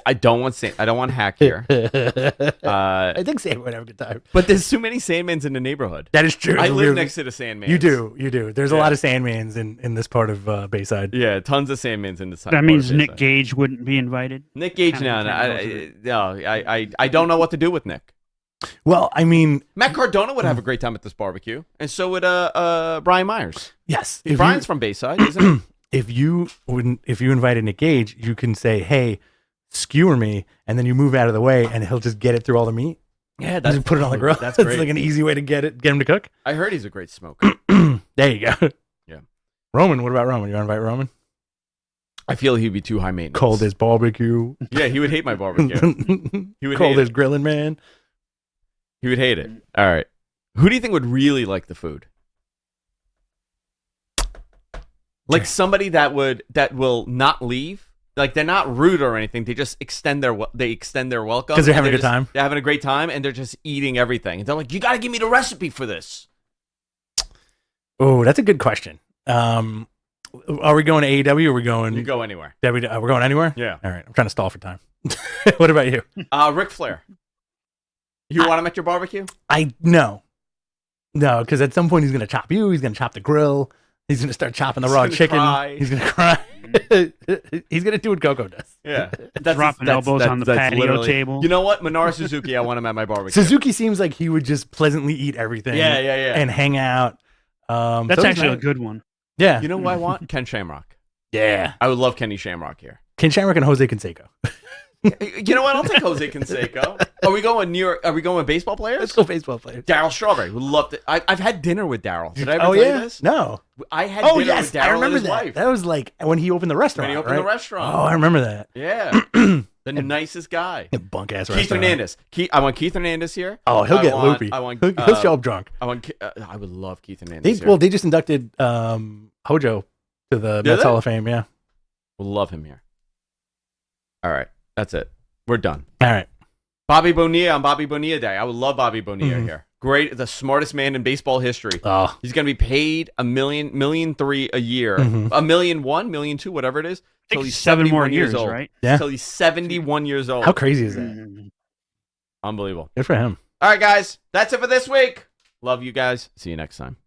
I don't want Hack here. I think Sandman would have a good time. But there's too many Sandmans in the neighborhood. That is true. I live next to the Sandmans. You do. There's a lot of Sandmans in this part of Bayside. Yeah, tons of Sandmans in this. That means Nick Gage wouldn't be invited. Nick Gage now. I don't know what to do with Nick. Well, I mean, Matt Cardona would have a great time at this barbecue, and so would Brian Myers. yes. Brian's from Bayside, isn't he? If you invited Nick Gage, you can say, "Hey, skewer me," and then you move out of the way, and he'll just get it through all the meat. Yeah, Just put it on the grill. That's great. It's like an easy way to get him to cook. I heard he's a great smoker. There you go. Yeah. Roman, what about Roman? You want to invite Roman? I feel he'd be too high maintenance. Cold as barbecue. Yeah, he would hate my barbecue. He would Cold hate as grilling, man. He would hate it. All right. Who do you think would really like the food? Like somebody that will not leave. Like they're not rude or anything. They just extend their welcome Because they're having a good time. They're having a great time and they're just eating everything. And they're like, you got to give me the recipe for this. Oh, that's a good question. Are we going to AEW or are we going? You go anywhere. We're going anywhere? Yeah. All right. I'm trying to stall for time. What about you? Ric Flair. You want him at your barbecue? No, because at some point he's going to chop you. He's going to chop the grill. He's going to start chopping the raw chicken. Cry. He's going to cry. He's going to do what Coco does. Yeah. Dropping elbows on the patio table. You know what? Minoru Suzuki, I want him at my barbecue. Suzuki seems like he would just pleasantly eat everything. Yeah. And hang out. That's actually a good one. Yeah. You know who I want? Ken Shamrock. Yeah. I would love Kenny Shamrock here. Ken Shamrock and Jose Canseco. You know what? I'll take Jose Canseco. Are we going New York? Are we going with baseball players? Let's go baseball players. Daryl Strawberry. Would love to. I've had dinner with Daryl. Did I ever tell you this? No. I had dinner with Daryl I remember and his that. wife. That was like when he opened the restaurant. When he opened the restaurant. Oh, I remember that. Yeah. The nicest guy. Bunk ass Keith restaurant. Hernandez. I want Keith Hernandez here. Oh, he'll get loopy. He'll show up drunk. I would love Keith Hernandez here. Well, they just inducted Hojo to the Mets Hall of Fame. Yeah. We'll love him here. All right. That's it. We're done. All right. Bobby Bonilla on Bobby Bonilla Day. I would love Bobby Bonilla here. Great, the smartest man in baseball history. Oh. He's going to be paid $1.3 million a year, $1.1 million, $1.2 million, whatever it is. Till he's 7 more years old. right? Yeah. Till he's 71 years old. How crazy is that? Unbelievable. Good for him. All right, guys, that's it for this week. Love you guys. See you next time.